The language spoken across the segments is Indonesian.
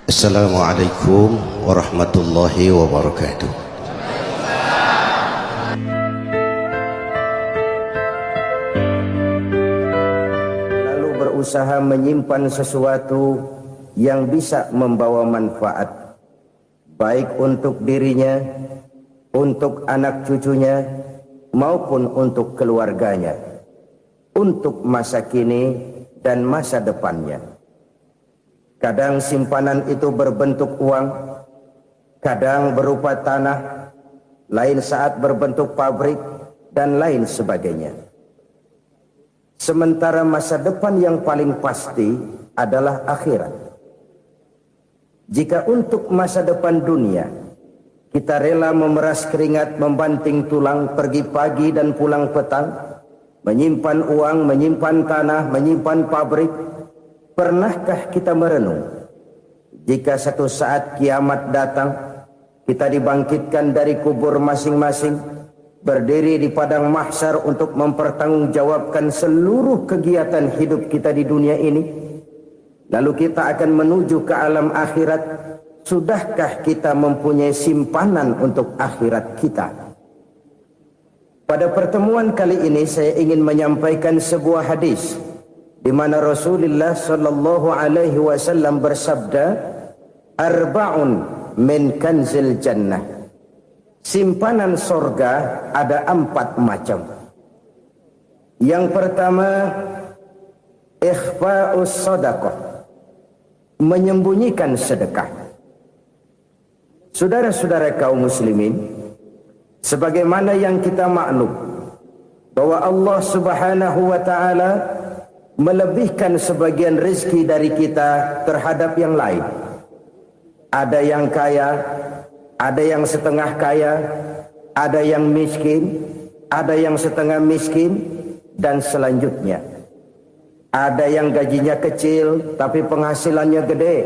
Assalamualaikum warahmatullahi wabarakatuh. Lalu berusaha menyimpan sesuatu yang bisa membawa manfaat, baik untuk dirinya, untuk anak cucunya, maupun untuk keluarganya, untuk masa kini dan masa depannya. Kadang simpanan itu berbentuk uang, kadang berupa tanah, lain saat berbentuk pabrik, dan lain sebagainya. Sementara masa depan yang paling pasti adalah akhirat. Jika untuk masa depan dunia kita rela memeras keringat, membanting tulang, pergi pagi dan pulang petang, menyimpan uang, menyimpan tanah, menyimpan pabrik, pernahkah kita merenung jika satu saat kiamat datang, kita dibangkitkan dari kubur masing-masing, berdiri di padang mahsyar untuk mempertanggungjawabkan seluruh kegiatan hidup kita di dunia ini, lalu kita akan menuju ke alam akhirat. Sudahkah kita mempunyai simpanan untuk akhirat kita? Pada pertemuan kali ini saya ingin menyampaikan sebuah hadis di mana Rasulullah sallallahu alaihi wasallam bersabda, arba'un min kanzil jannah. Simpanan sorga ada 4 macam. Yang pertama, ikhfa'us sadaqah, menyembunyikan sedekah. Saudara-saudara kaum muslimin, sebagaimana yang kita maklum bahwa Allah Subhanahu wa taala melebihkan sebagian rezeki dari kita terhadap yang lain. Ada yang kaya, ada yang setengah kaya, ada yang miskin, ada yang setengah miskin, dan selanjutnya. Ada yang gajinya kecil tapi penghasilannya gede.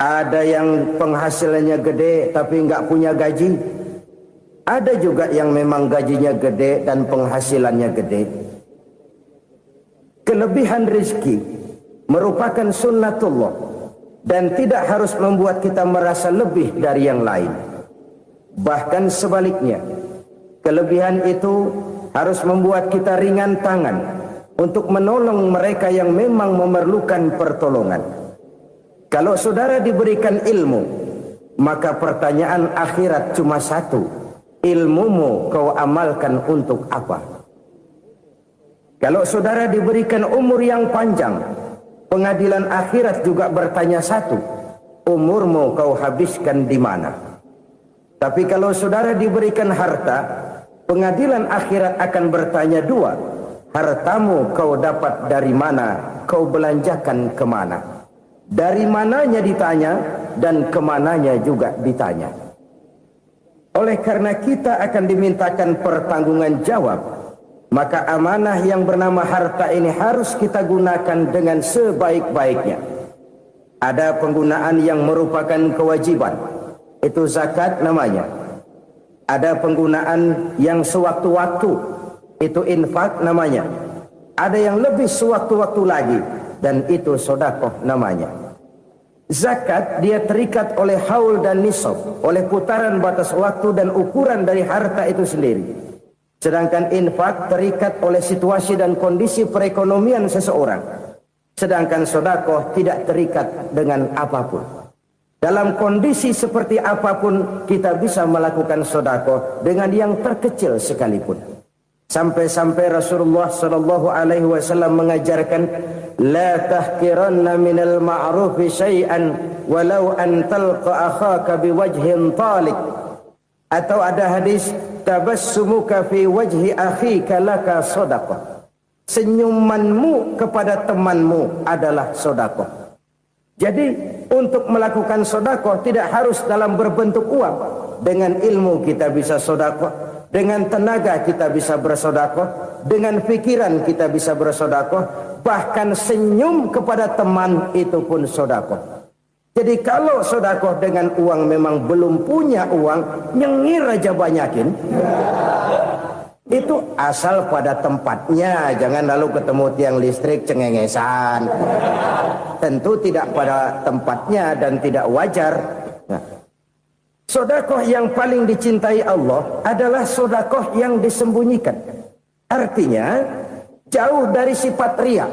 Ada yang penghasilannya gede tapi nggak punya gaji. Ada juga yang memang gajinya gede dan penghasilannya gede. Kelebihan rezeki merupakan sunnatullah dan tidak harus membuat kita merasa lebih dari yang lain. Bahkan sebaliknya, kelebihan itu harus membuat kita ringan tangan untuk menolong mereka yang memang memerlukan pertolongan. Kalau saudara diberikan ilmu, maka pertanyaan akhirat cuma satu: ilmumu kau amalkan untuk apa? Kalau saudara diberikan umur yang panjang, pengadilan akhirat juga bertanya satu: umurmu kau habiskan di mana? Tapi kalau saudara diberikan harta, pengadilan akhirat akan bertanya dua: hartamu kau dapat dari mana, kau belanjakan kemana? Dari mananya ditanya, dan kemananya juga ditanya. Oleh karena kita akan dimintakan pertanggungan jawab, maka amanah yang bernama harta ini harus kita gunakan dengan sebaik-baiknya. Ada penggunaan yang merupakan kewajiban, itu zakat namanya. Ada penggunaan yang sewaktu-waktu, itu infak namanya. Ada yang lebih sewaktu-waktu lagi, dan itu sedekah namanya. Zakat dia terikat oleh haul dan nisab, oleh putaran batas waktu dan ukuran dari harta itu sendiri. Sedangkan infak terikat oleh situasi dan kondisi perekonomian seseorang. Sedangkan sedekah tidak terikat dengan apapun. Dalam kondisi seperti apapun kita bisa melakukan sedekah dengan yang terkecil sekalipun. Sampai-sampai Rasulullah sallallahu alaihi wasallam mengajarkan, la tahqiranna minal ma'rufi syai'an walau an talqa akhaka biwajhin talik. Atau ada hadis, tabassumuka fi wajhi akhika laka sadaqah. Senyumanmu kepada temanmu adalah sedekah. Jadi untuk melakukan sedekah tidak harus dalam berbentuk uang. Dengan ilmu kita bisa sedekah, dengan tenaga kita bisa bersedekah, dengan pikiran kita bisa bersedekah, bahkan senyum kepada teman itu pun sedekah. Jadi kalau sedekah dengan uang memang belum punya uang, nyengir aja banyakin. Itu asal pada tempatnya, jangan lalu ketemu tiang listrik cengengesan. tentu tidak pada tempatnya dan tidak wajar. Nah, sedekah yang paling dicintai Allah adalah sedekah yang disembunyikan. Artinya jauh dari sifat riya.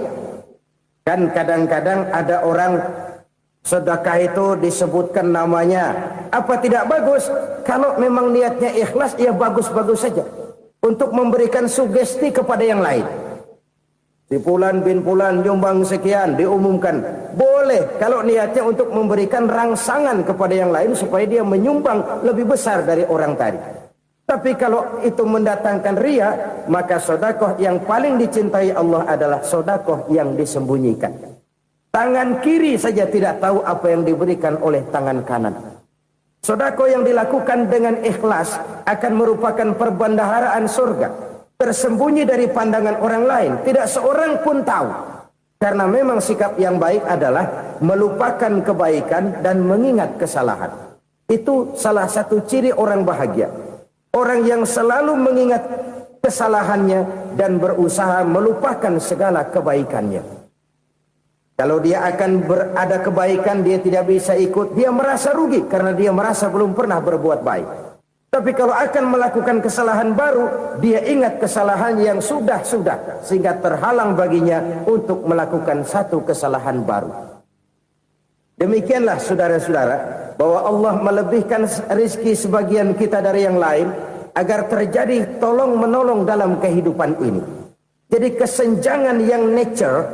Kan kadang-kadang ada orang sedekah itu disebutkan namanya. Apa tidak bagus? Kalau memang niatnya ikhlas, ya bagus-bagus saja. Untuk memberikan sugesti kepada yang lain. Si Fulan bin Fulan nyumbang sekian, diumumkan. Boleh kalau niatnya untuk memberikan rangsangan kepada yang lain supaya dia menyumbang lebih besar dari orang tadi. Tapi kalau itu mendatangkan riya, maka sedekah yang paling dicintai Allah adalah sedekah yang disembunyikan. Tangan kiri saja tidak tahu apa yang diberikan oleh tangan kanan. Sedekah yang dilakukan dengan ikhlas akan merupakan perbendaharaan surga, tersembunyi dari pandangan orang lain, tidak seorang pun tahu. Karena memang sikap yang baik adalah melupakan kebaikan dan mengingat kesalahan. Itu salah satu ciri orang bahagia. Orang yang selalu mengingat kesalahannya dan berusaha melupakan segala kebaikannya. Kalau dia akan berada kebaikan, dia tidak bisa ikut, dia merasa rugi karena dia merasa belum pernah berbuat baik. Tapi kalau akan melakukan kesalahan baru, dia ingat kesalahan yang sudah-sudah, sehingga terhalang baginya untuk melakukan satu kesalahan baru. Demikianlah saudara-saudara, bahwa Allah melebihkan rizki sebagian kita dari yang lain, agar terjadi tolong-menolong dalam kehidupan ini. Jadi kesenjangan yang nature,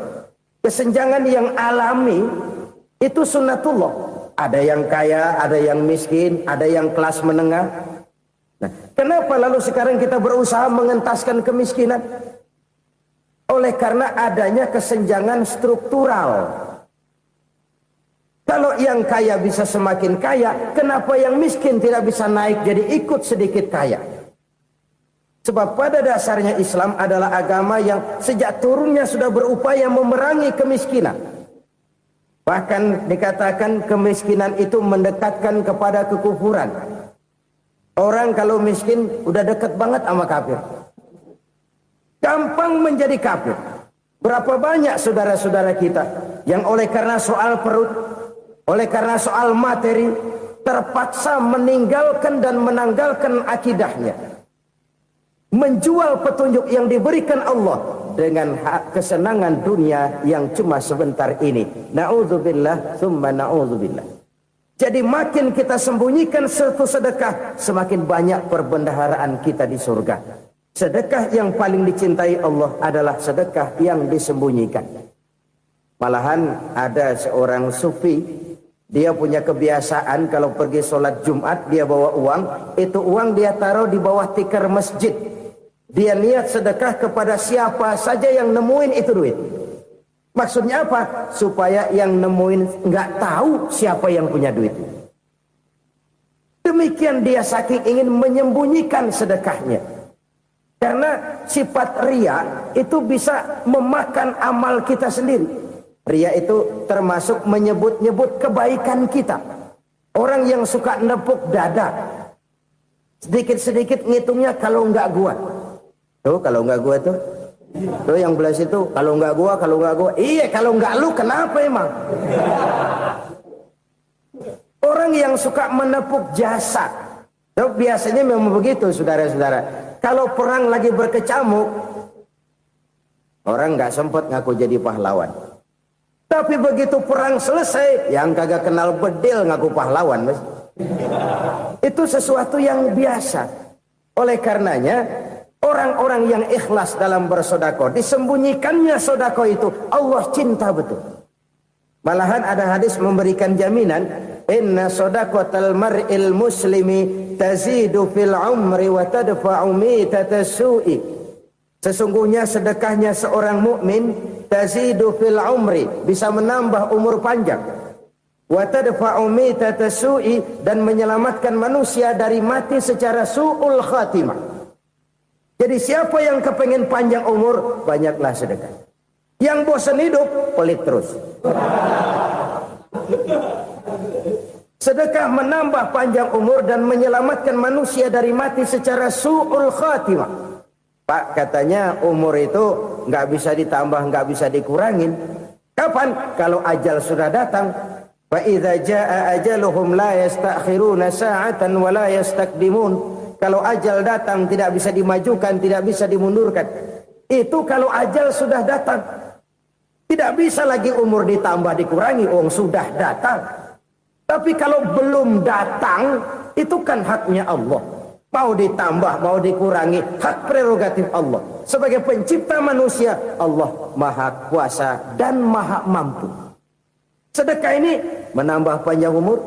kesenjangan yang alami, itu sunnatullah. Ada yang kaya, ada yang miskin, ada yang kelas menengah. Nah, kenapa lalu sekarang kita berusaha mengentaskan kemiskinan? Oleh karena adanya kesenjangan struktural. Kalau yang kaya bisa semakin kaya, kenapa yang miskin tidak bisa naik jadi ikut sedikit kaya? Sebab pada dasarnya Islam adalah agama yang sejak turunnya sudah berupaya memerangi kemiskinan. Bahkan dikatakan kemiskinan itu mendekatkan kepada kekufuran. Orang kalau miskin udah dekat banget sama kafir. Gampang menjadi kafir. Berapa banyak saudara-saudara kita yang oleh karena soal perut, oleh karena soal materi, terpaksa meninggalkan dan menanggalkan akidahnya. Menjual petunjuk yang diberikan Allah dengan kesenangan dunia yang cuma sebentar ini. Na'udzubillah, thumma na'udzubillah. Jadi makin kita sembunyikan satu sedekah, semakin banyak perbendaharaan kita di surga. Sedekah yang paling dicintai Allah adalah sedekah yang disembunyikan. Malahan ada seorang sufi, dia punya kebiasaan kalau pergi sholat Jumat dia bawa uang, itu uang dia taruh di bawah tikar masjid. Dia niat sedekah kepada siapa saja yang nemuin itu duit. Maksudnya apa? Supaya yang nemuin nggak tahu siapa yang punya duit. Demikian dia saking ingin menyembunyikan sedekahnya. Karena sifat riya itu bisa memakan amal kita sendiri. Riya itu termasuk menyebut-nyebut kebaikan kita. Orang yang suka nepuk dada, sedikit-sedikit ngitungnya kalau nggak gua. Tuh kalau nggak gua tuh yang belah situ, kalau nggak gua. Iya kalau nggak lu kenapa emang? Orang yang suka menepuk jasad, tuh biasanya memang begitu saudara-saudara. Kalau perang lagi berkecamuk, orang nggak sempat ngaku jadi pahlawan. Tapi begitu perang selesai, yang kagak kenal bedil ngaku pahlawan, mas. Itu sesuatu yang biasa. Oleh karenanya, orang-orang yang ikhlas dalam bersedekah, disembunyikannya sedekah itu, Allah cinta betul. Malahan ada hadis memberikan jaminan, inna sedaqatal mar'il muslimi tazidu fil umri wa tadfa'u mitatas su'i. Sesungguhnya sedekahnya seorang mukmin tazidu fil umri, bisa menambah umur panjang. Wa tadfa'u mitatas su'i, dan menyelamatkan manusia dari mati secara su'ul khatimah. Jadi siapa yang kepengen panjang umur, banyaklah sedekah. Yang bosan hidup, pelit terus. Sedekah menambah panjang umur dan menyelamatkan manusia dari mati secara su'ul khatimah. Pak, katanya umur itu nggak bisa ditambah, nggak bisa dikurangin. Kapan? Kalau ajal sudah datang. Wa idza jaa ajaluhum la yastakhiruna sa'atan wa la yastaqdimun. Kalau ajal datang tidak bisa dimajukan, tidak bisa dimundurkan. Itu kalau ajal sudah datang. Tidak bisa lagi umur ditambah dikurangi, sudah datang. Tapi kalau belum datang, itu kan haknya Allah. Mau ditambah, mau dikurangi, hak prerogatif Allah. Sebagai pencipta manusia, Allah Maha Kuasa dan Maha Mampu. Sedekah ini menambah panjang umur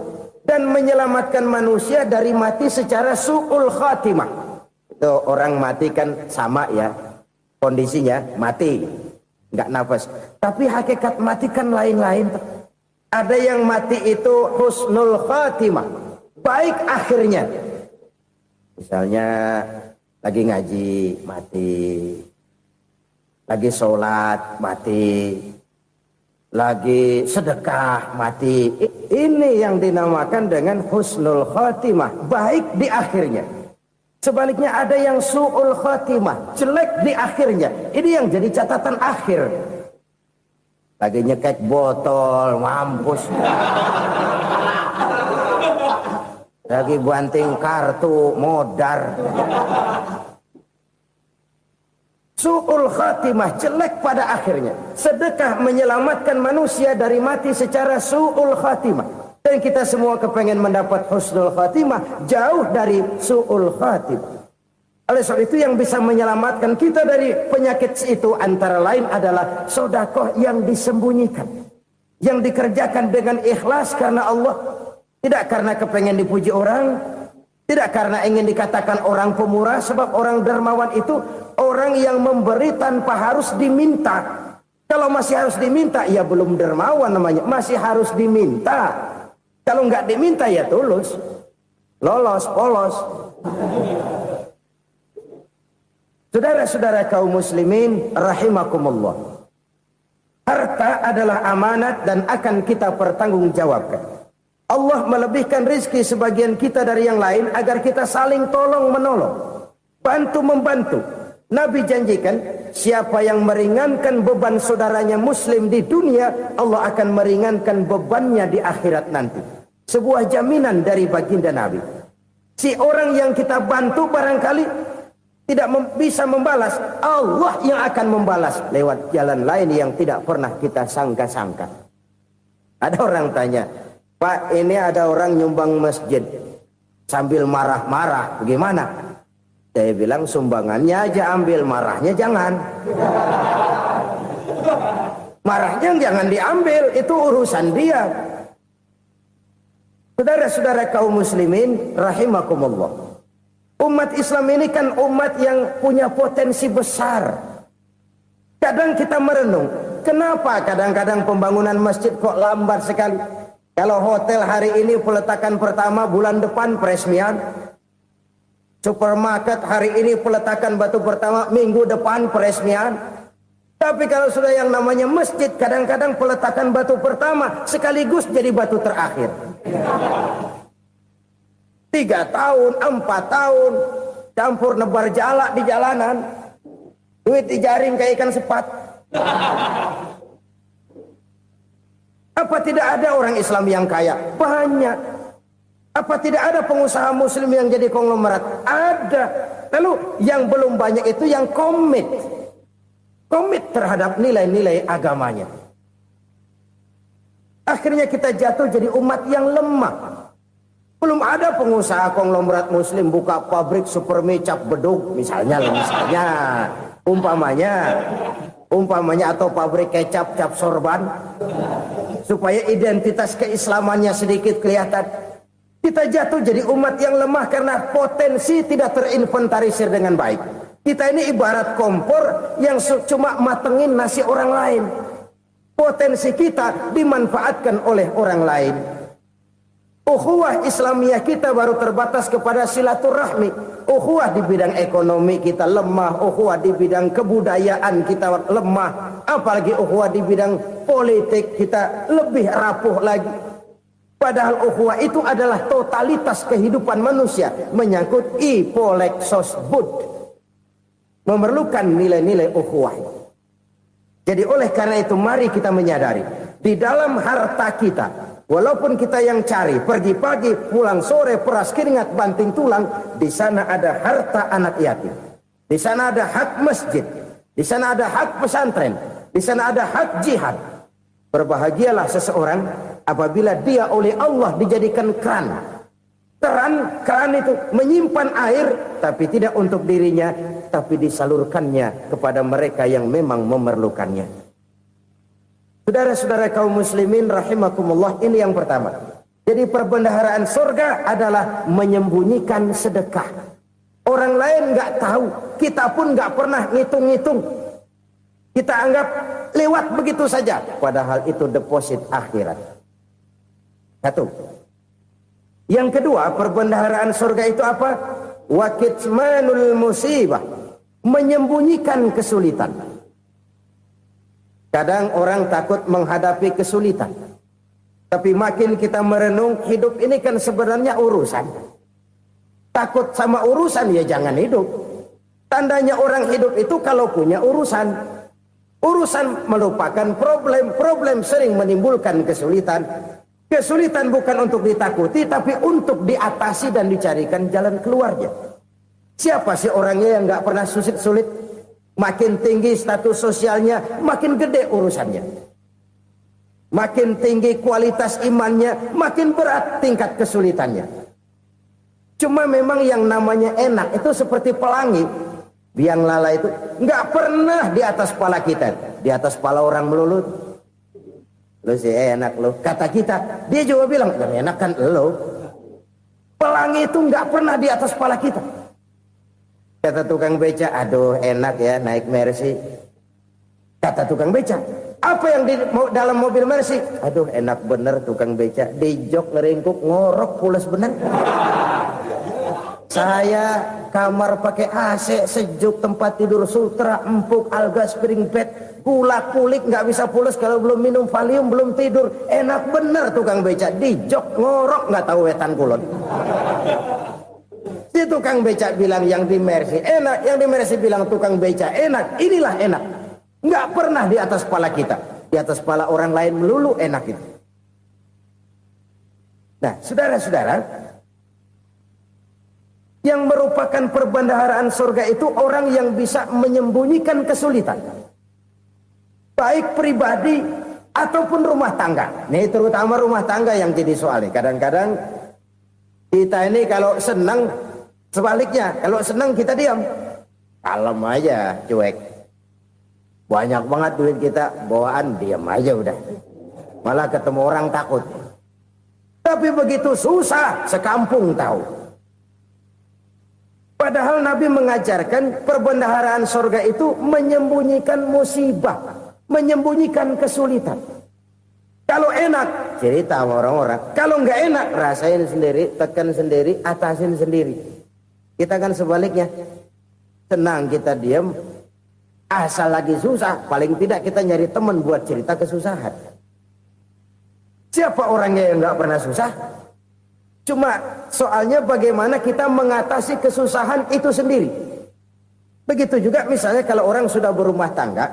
dan menyelamatkan manusia dari mati secara su'ul khatimah. Itu orang mati kan sama ya, kondisinya mati, nggak nafas. Tapi hakikat mati kan lain-lain. Ada yang mati itu husnul khatimah, baik akhirnya. Misalnya lagi ngaji mati, lagi sholat mati, lagi sedekah mati. Ini yang dinamakan dengan husnul khatimah, baik di akhirnya. Sebaliknya ada yang su'ul khatimah, jelek di akhirnya. Ini yang jadi catatan akhir. Lagi nyekek botol, mampus. Lagi banting kartu, modar. Su'ul khatimah, jelek pada akhirnya. Sedekah menyelamatkan manusia dari mati secara su'ul khatimah. Dan kita semua kepengen mendapat husnul khatimah, jauh dari su'ul khatimah. Oleh sebab itu yang bisa menyelamatkan kita dari penyakit itu antara lain adalah sedekah yang disembunyikan. Yang dikerjakan dengan ikhlas karena Allah. Tidak karena kepengen dipuji orang. Tidak karena ingin dikatakan orang pemurah. Sebab orang dermawan itu orang yang memberi tanpa harus diminta. Kalau masih harus diminta, ya belum dermawan namanya. Masih harus diminta. Kalau nggak diminta ya tulus. Lolos, polos. Saudara-saudara kaum muslimin rahimakumullah. Harta adalah amanat dan akan kita pertanggungjawabkan. Allah melebihkan rizki sebagian kita dari yang lain agar kita saling tolong menolong, bantu membantu. Nabi janjikan siapa yang meringankan beban saudaranya muslim di dunia, Allah akan meringankan bebannya di akhirat nanti. Sebuah jaminan dari baginda Nabi. Si orang yang kita bantu barangkali tidak bisa membalas, Allah yang akan membalas lewat jalan lain yang tidak pernah kita sangka-sangka. Ada orang tanya, Pak, ini ada orang nyumbang masjid sambil marah-marah, bagaimana? Saya bilang sumbangannya aja ambil, marahnya jangan. Marahnya jangan diambil, itu urusan dia. Saudara-saudara kaum muslimin rahimakumullah. Umat Islam ini kan umat yang punya potensi besar. Kadang kita merenung, kenapa kadang-kadang pembangunan masjid kok lambat sekali? Kalau hotel hari ini peletakan pertama, bulan depan peresmian. Supermarket hari ini peletakan batu pertama, minggu depan peresmian. Tapi kalau sudah yang namanya masjid, kadang-kadang peletakan batu pertama sekaligus jadi batu terakhir. 3 tahun, 4 tahun, campur nebar jalak di jalanan, duit dijaring kayak ikan sepat. Apa tidak ada orang Islam yang kaya? Banyak. Apa tidak ada pengusaha muslim yang jadi konglomerat? Ada. Lalu yang belum banyak itu yang komit terhadap nilai-nilai agamanya. Akhirnya kita jatuh jadi umat yang lemah. Belum ada pengusaha konglomerat muslim buka pabrik supermi cap beduk misalnya umpamanya atau pabrik kecap cap sorban supaya identitas keislamannya sedikit kelihatan. Kita jatuh jadi umat yang lemah karena potensi tidak terinventarisir dengan baik. Kita ini ibarat kompor yang cuma matengin nasi orang lain. Potensi kita dimanfaatkan oleh orang lain. Ukhuwah Islamiyah kita baru terbatas kepada silaturahmi. Ukhuwah di bidang ekonomi kita lemah. Ukhuwah di bidang kebudayaan kita lemah. Apalagi ukhuwah di bidang politik kita lebih rapuh lagi. Padahal ukhuwah itu adalah totalitas kehidupan manusia. Menyangkut ipolek sosbud. Memerlukan nilai-nilai ukhuwah. Jadi oleh karena itu mari kita menyadari di dalam harta kita, walaupun kita yang cari pergi pagi pulang sore peras keringat banting tulang, di sana ada harta anak yatim, di sana ada hak masjid, di sana ada hak pesantren, di sana ada hak jihad. Berbahagialah seseorang apabila dia oleh Allah dijadikan keran. Keran itu menyimpan air, tapi tidak untuk dirinya, tapi disalurkannya kepada mereka yang memang memerlukannya. Saudara-saudara kaum muslimin rahimakumullah, ini yang pertama. Jadi perbendaharaan surga adalah menyembunyikan sedekah. Orang lain nggak tahu, kita pun nggak pernah ngitung-ngitung. Kita anggap lewat begitu saja, padahal itu deposit akhirat. Satu. Yang kedua, perbendaharaan surga itu apa? Wa kitmanul musibah, menyembunyikan kesulitan. Kadang orang takut menghadapi kesulitan, tapi makin kita merenung, hidup ini kan sebenarnya urusan. Takut sama urusan, ya jangan hidup. Tandanya orang hidup itu kalau punya urusan. Urusan melupakan problem, problem sering menimbulkan kesulitan. Kesulitan bukan untuk ditakuti, tapi untuk diatasi dan dicarikan jalan keluarnya. Siapa sih orangnya yang nggak pernah sulit-sulit? Makin tinggi status sosialnya, makin gede urusannya. Makin tinggi kualitas imannya, makin berat tingkat kesulitannya. Cuma memang yang namanya enak itu seperti pelangi. Biang lala itu nggak pernah di atas kepala kita, di atas kepala orang melulu. Lu sih enak lu, kata kita. Dia juga bilang, yang enak kan lu. Pelangi itu nggak pernah di atas kepala kita. Kata tukang beca, aduh enak ya naik Mercy. Kata tukang beca, apa yang di dalam mobil Mercy? Aduh enak bener tukang beca, di jok ngeringkuk ngorok pules bener. Saya kamar pakai AC sejuk, tempat tidur sutra empuk, alga spring bed, kulak kulik nggak bisa pules kalau belum minum Valium, belum tidur. Enak bener tukang beca, di jok ngorok nggak tahu wetan kulon. Si tukang beca bilang yang di Mercy enak, yang di Mercy bilang tukang beca enak. Inilah enak, nggak pernah di atas kepala kita, di atas kepala orang lain melulu enak itu. Nah saudara-saudara, yang merupakan perbendaharaan surga itu orang yang bisa menyembunyikan kesulitan, baik pribadi ataupun rumah tangga. Nih terutama rumah tangga yang jadi soal nih. Kadang-kadang kita ini kalau senang, sebaliknya kalau senang kita diam, kalem aja, cuek. Banyak banget duit kita bawaan, diam aja udah. Malah ketemu orang takut. Tapi begitu susah, sekampung tahu. Padahal Nabi mengajarkan perbendaharaan surga itu menyembunyikan musibah, menyembunyikan kesulitan. Kalau enak, cerita sama orang-orang. Kalau nggak enak, rasain sendiri, tekan sendiri, atasin sendiri. Kita kan sebaliknya, senang kita diam, asal lagi susah, paling tidak kita nyari teman buat cerita kesusahan. Siapa orangnya yang nggak pernah susah? Cuma soalnya bagaimana kita mengatasi kesusahan itu sendiri. Begitu juga misalnya kalau orang sudah berumah tangga,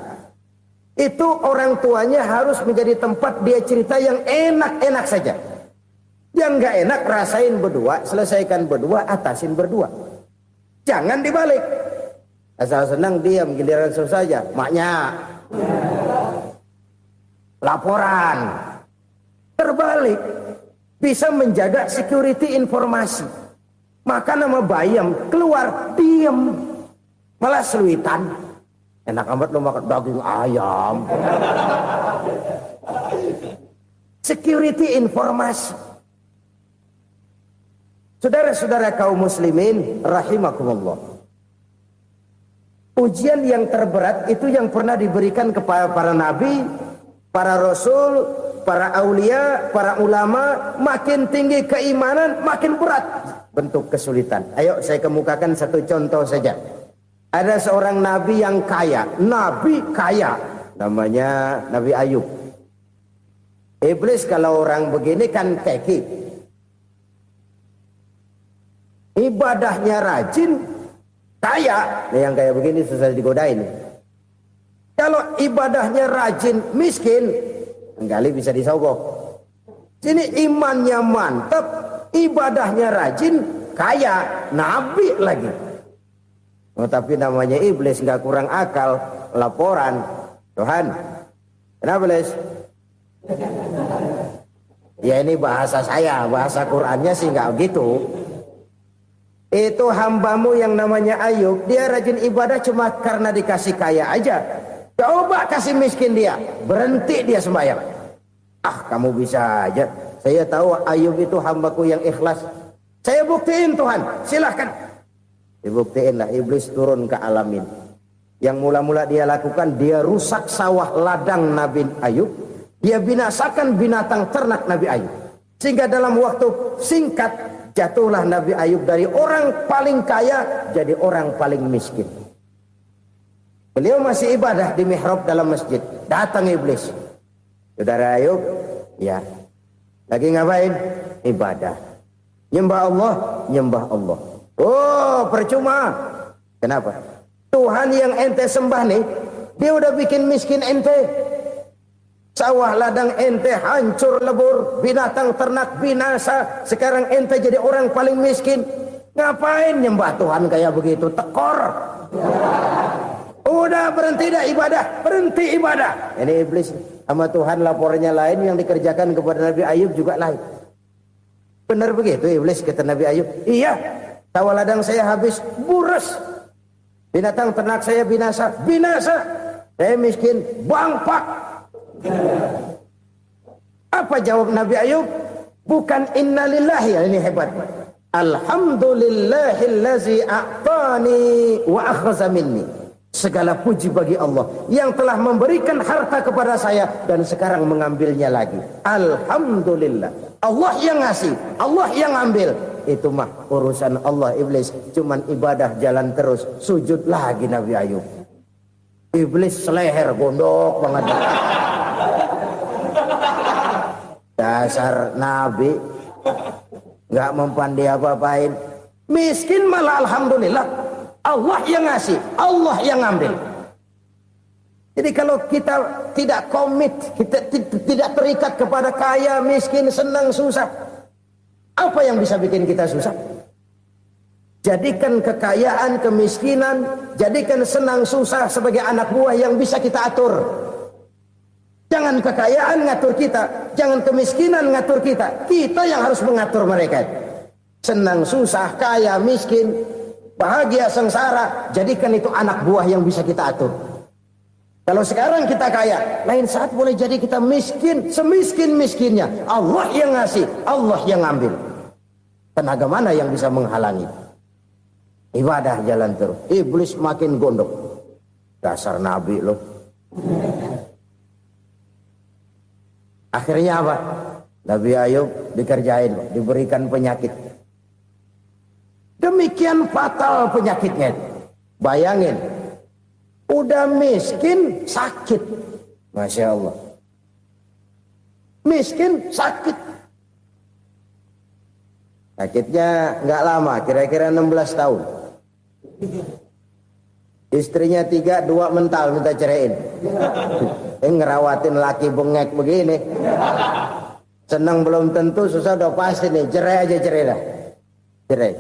itu orang tuanya harus menjadi tempat dia cerita yang enak-enak saja. Yang nggak enak rasain berdua, selesaikan berdua, atasin berdua. Jangan dibalik. Asal senang diam, giliran susah saja. Maknya laporan. Terbalik. Bisa menjaga security informasi. Maka nama bayam keluar diam, malah seluitan. Enak amat lo makan daging ayam. Security informasi. Saudara-saudara kaum muslimin rahimakumullah, ujian yang terberat itu yang pernah diberikan kepada para nabi, para rasul, para aulia, para ulama. Makin tinggi keimanan, makin berat bentuk kesulitan. Ayo saya kemukakan satu contoh saja. Ada seorang nabi yang kaya, nabi kaya, namanya Nabi Ayub. Iblis kalau orang begini kan keki, ibadahnya rajin, kaya. Nah, yang kayak begini susah digodain. Kalau ibadahnya rajin, miskin, kali bisa disogok. Sini imannya mantap, ibadahnya rajin, kaya, nabi lagi. Oh, tapi namanya iblis, nggak kurang akal. Laporan, Tuhan, kenapa Les? Ya ini bahasa saya, bahasa Qurannya sih nggak gitu. Itu hambamu yang namanya Ayub, dia rajin ibadah cuma karena dikasih kaya aja. Coba kasih miskin dia, berhenti dia sembahyang. Ah, kamu bisa aja. Saya tahu Ayub itu hambaku yang ikhlas. Saya buktiin Tuhan, silahkan. Dibuktiin lah, iblis turun ke alamin. Yang mula-mula dia lakukan, dia rusak sawah ladang Nabi Ayub. Dia binasakan binatang ternak Nabi Ayub. Sehingga dalam waktu singkat, jatuhlah Nabi Ayub dari orang paling kaya, jadi orang paling miskin. Beliau masih ibadah di mihrab dalam masjid. Datang iblis. Saudara Ayub, ya. Lagi ngapain? Ibadah. Nyembah Allah, nyembah Allah. Oh, percuma. Kenapa? Tuhan yang ente sembah nih, dia udah bikin miskin ente. Sawah ladang ente hancur lebur, binatang ternak binasa. Sekarang ente jadi orang paling miskin. Ngapain nyembah Tuhan kayak begitu? Tekor. Udah berhenti dah ibadah, berhenti ibadah. Ini iblis sama Tuhan lapornya lain, yang dikerjakan kepada Nabi Ayub juga lain. Benar begitu iblis, kata Nabi Ayub. Iya, sawah ladang saya habis, buras. Binatang ternak saya binasa, binasa. Saya miskin, bangpak. Apa jawab Nabi Ayub? Bukan innalillahi, ini hebat. Alhamdulillahillazi a'tani wa akhza minni. Segala puji bagi Allah yang telah memberikan harta kepada saya dan sekarang mengambilnya lagi. Alhamdulillah. Allah yang ngasih, Allah yang ambil. Itu mah urusan Allah. Iblis cuman ibadah jalan terus, sujud lagi Nabi Ayub. Iblis seleher gondok banget. Dasar Nabi nggak mempan dia apa-apain. Miskin malah alhamdulillah. Allah yang ngasih, Allah yang ambil. Jadi kalau kita tidak komit, kita tidak terikat kepada kaya, miskin, senang, susah, apa yang bisa bikin kita susah? Jadikan kekayaan, kemiskinan, jadikan senang, susah sebagai anak buah yang bisa kita atur. Jangan kekayaan ngatur kita, jangan kemiskinan ngatur kita. Kita yang harus mengatur mereka. Senang, susah, kaya, miskin, bahagia, sengsara, jadikan itu anak buah yang bisa kita atur. Kalau sekarang kita kaya, lain saat boleh jadi kita miskin, semiskin-miskinnya. Allah yang ngasih, Allah yang ambil. Tenaga mana yang bisa menghalangi? Ibadah jalan terus. Iblis makin gondok. Dasar Nabi loh. Akhirnya apa? Nabi Ayub dikerjain, diberikan penyakit. Demikian fatal penyakitnya. Bayangin, udah miskin, sakit. Masya Allah. Miskin, sakit. Sakitnya nggak lama, kira-kira 16 tahun. Istrinya 3, 2 mental minta ceraiin. Ngerawatin laki bengek begini. Senang belum tentu, susah udah pasti nih. Cerai aja, cerai dah. Cerai.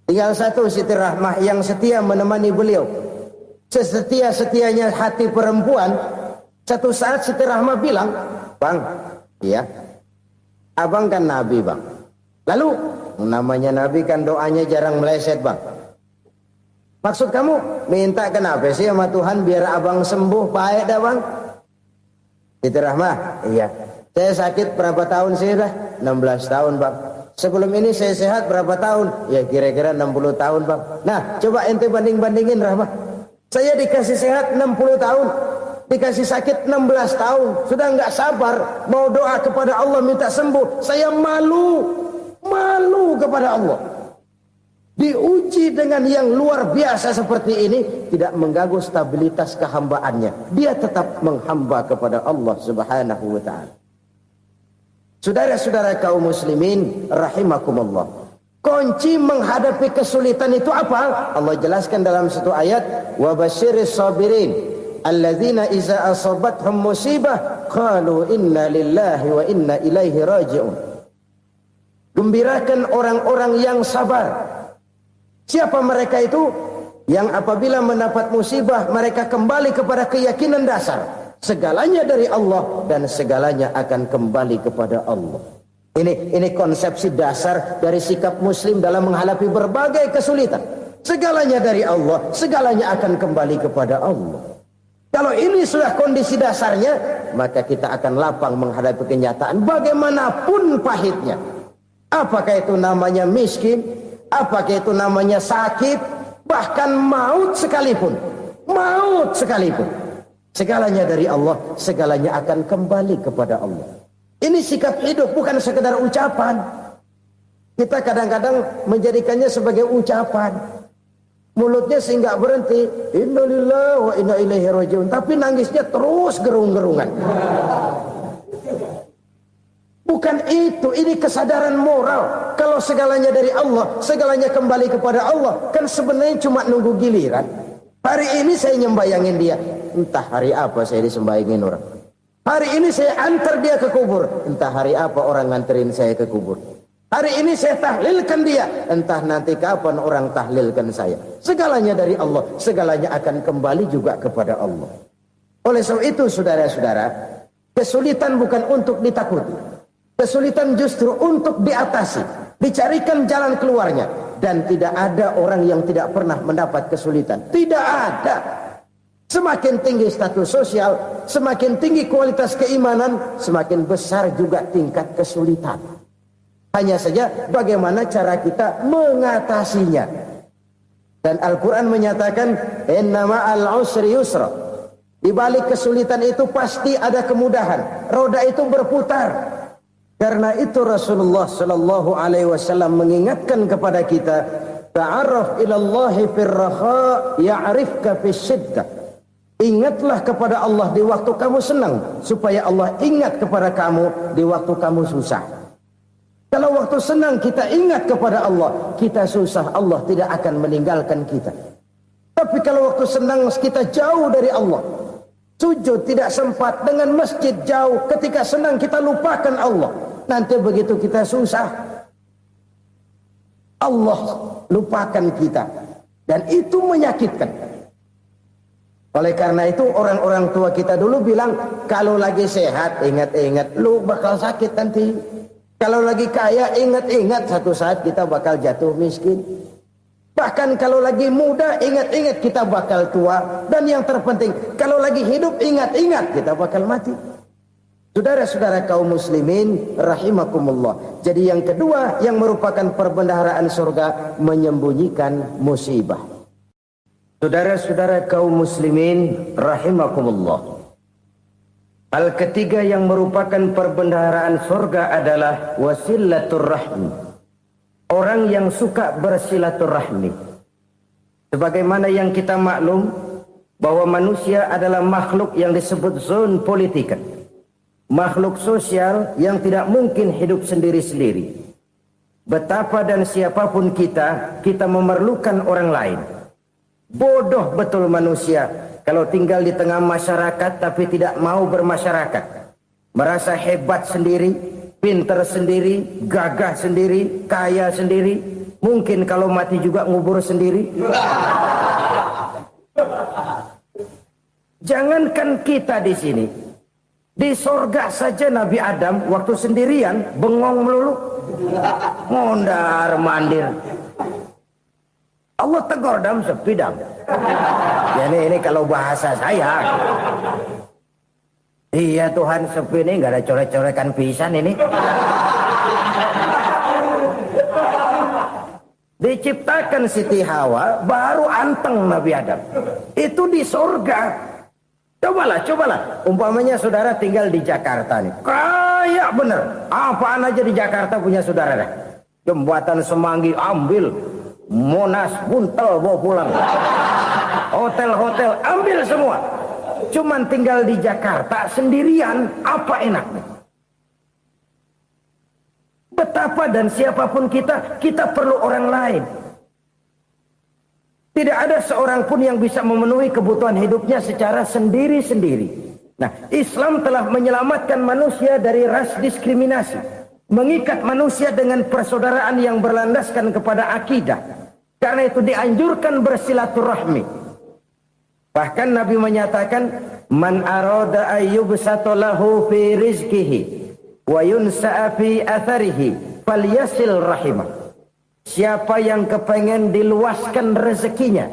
Tinggal satu Siti Rahmah yang setia menemani beliau. Sesetia-setianya hati perempuan. Satu saat Siti Rahmah bilang, "Bang, iya, abang kan Nabi, Bang. Lalu, namanya Nabi kan doanya jarang meleset, Bang. Maksud kamu minta kenapa sih sama Tuhan biar abang sembuh, baik dah, Bang?" Siti Rahmah, iya. Saya sakit berapa tahun sih dah? 16 tahun, Bang. Sebelum ini saya sehat berapa tahun? Ya kira-kira 60 tahun, Bang. Nah, coba ente banding-bandingin, Rahmah. Saya dikasih sehat 60 tahun, dikasih sakit 16 tahun. Sudah nggak sabar mau doa kepada Allah minta sembuh. Saya malu kepada Allah. Diuji dengan yang luar biasa seperti ini, tidak mengganggu stabilitas kehambaannya. Dia tetap menghamba kepada Allah Subhanahu wa ta'ala. Saudara-saudara kaum muslimin rahimakumullah. Kunci menghadapi kesulitan itu apa? Allah jelaskan dalam satu ayat, wa basyiris sabirin alladzina iza asabathum musibah qalu inna lillahi wa inna ilaihi raji'un. Gembirakan orang-orang yang sabar. Siapa mereka itu? Yang apabila mendapat musibah mereka kembali kepada keyakinan dasar, segalanya dari Allah dan segalanya akan kembali kepada Allah. Ini konsepsi dasar dari sikap muslim dalam menghadapi berbagai kesulitan. Segalanya dari Allah, segalanya akan kembali kepada Allah. Kalau ini sudah kondisi dasarnya, maka kita akan lapang menghadapi kenyataan bagaimanapun pahitnya. Apakah itu namanya miskin, apakah itu namanya sakit, bahkan maut sekalipun. Maut sekalipun. Segalanya dari Allah, segalanya akan kembali kepada Allah. Ini sikap hidup, bukan sekedar ucapan. Kita kadang-kadang menjadikannya sebagai ucapan. Mulutnya sih nggak berhenti, innalillahi wa inna ilaihi raji'un, tapi nangisnya terus gerung-gerungan. Bukan itu, ini kesadaran moral. Kalau segalanya dari Allah, segalanya kembali kepada Allah, kan sebenarnya cuma nunggu giliran. Hari ini saya nyembayangin dia, entah hari apa saya disembayangin orang. Hari ini saya antar dia ke kubur, entah hari apa orang nganterin saya ke kubur. Hari ini saya tahlilkan dia, entah nanti kapan orang tahlilkan saya. Segalanya dari Allah, segalanya akan kembali juga kepada Allah. Oleh sebab itu saudara-saudara, kesulitan bukan untuk ditakuti. Kesulitan justru untuk diatasi, dicarikan jalan keluarnya. Dan tidak ada orang yang tidak pernah mendapat kesulitan. Tidak ada. Semakin tinggi status sosial, semakin tinggi kualitas keimanan, semakin besar juga tingkat kesulitan. Hanya saja bagaimana cara kita mengatasinya. Dan Al-Quran menyatakan, inna ma'al usri yusra. Di balik kesulitan itu pasti ada kemudahan. Roda itu berputar. Karena itu Rasulullah sallallahu alaihi wasallam mengingatkan kepada kita, ta'arraf ilallahi firraha ya'rifka fisyiddah. Ingatlah kepada Allah di waktu kamu senang, supaya Allah ingat kepada kamu di waktu kamu susah. Kalau waktu senang kita ingat kepada Allah, kita susah, Allah tidak akan meninggalkan kita. Tapi kalau waktu senang kita jauh dari Allah, sujud tidak sempat, dengan masjid jauh, ketika senang kita lupakan Allah. Nanti begitu kita susah, Allah lupakan kita. Dan itu menyakitkan. Oleh karena itu orang-orang tua kita dulu bilang, kalau lagi sehat ingat-ingat lu bakal sakit nanti. Kalau lagi kaya ingat-ingat satu saat kita bakal jatuh miskin. Bahkan kalau lagi muda ingat-ingat kita bakal tua. Dan yang terpenting, kalau lagi hidup ingat-ingat kita bakal mati. Saudara-saudara kaum muslimin rahimakumullah. Jadi yang kedua yang merupakan perbendaharaan surga, menyembunyikan musibah. Saudara-saudara kaum muslimin rahimakumullah. Hal ketiga yang merupakan perbendaharaan surga adalah wasilatur rahmi. Orang yang suka bersilaturahmi. Sebagaimana yang kita maklum bahwa manusia adalah makhluk yang disebut zon politika. Makhluk sosial yang tidak mungkin hidup sendiri-sendiri. Betapa dan siapapun kita memerlukan orang lain. Bodoh betul manusia kalau tinggal di tengah masyarakat tapi tidak mau bermasyarakat. Merasa hebat sendiri, pintar sendiri, gagah sendiri, kaya sendiri. Mungkin kalau mati juga ngubur sendiri. Jangankan kita di sini, di sorga saja Nabi Adam waktu sendirian bengong melulu, mondar mandir. Allah tegur dam sepi dam. Ya ini kalau bahasa saya. Iya Tuhan sepi ini nggak ada coret-corekan pisan ini. Diciptakan Siti Hawa baru anteng Nabi Adam. Itu di sorga. Cobalah. Umpamanya saudara tinggal di Jakarta nih. Kayak bener. Apaan aja di Jakarta punya saudara dah. Jembatan Semanggi ambil. Monas buntel bawa pulang. Hotel-hotel ambil semua. Cuman tinggal di Jakarta sendirian, apa enaknya? Betapa dan siapapun kita perlu orang lain. Tidak ada seorang pun yang bisa memenuhi kebutuhan hidupnya secara sendiri-sendiri. Nah, Islam telah menyelamatkan manusia dari ras diskriminasi, mengikat manusia dengan persaudaraan yang berlandaskan kepada akidah. Karena itu dianjurkan bersilaturahmi. Bahkan Nabi menyatakan, man arada ayyubsata lahu fi rizqihi wa yunsa'a fi atharihi falyasil rahimah. Siapa yang kepengen diluaskan rezekinya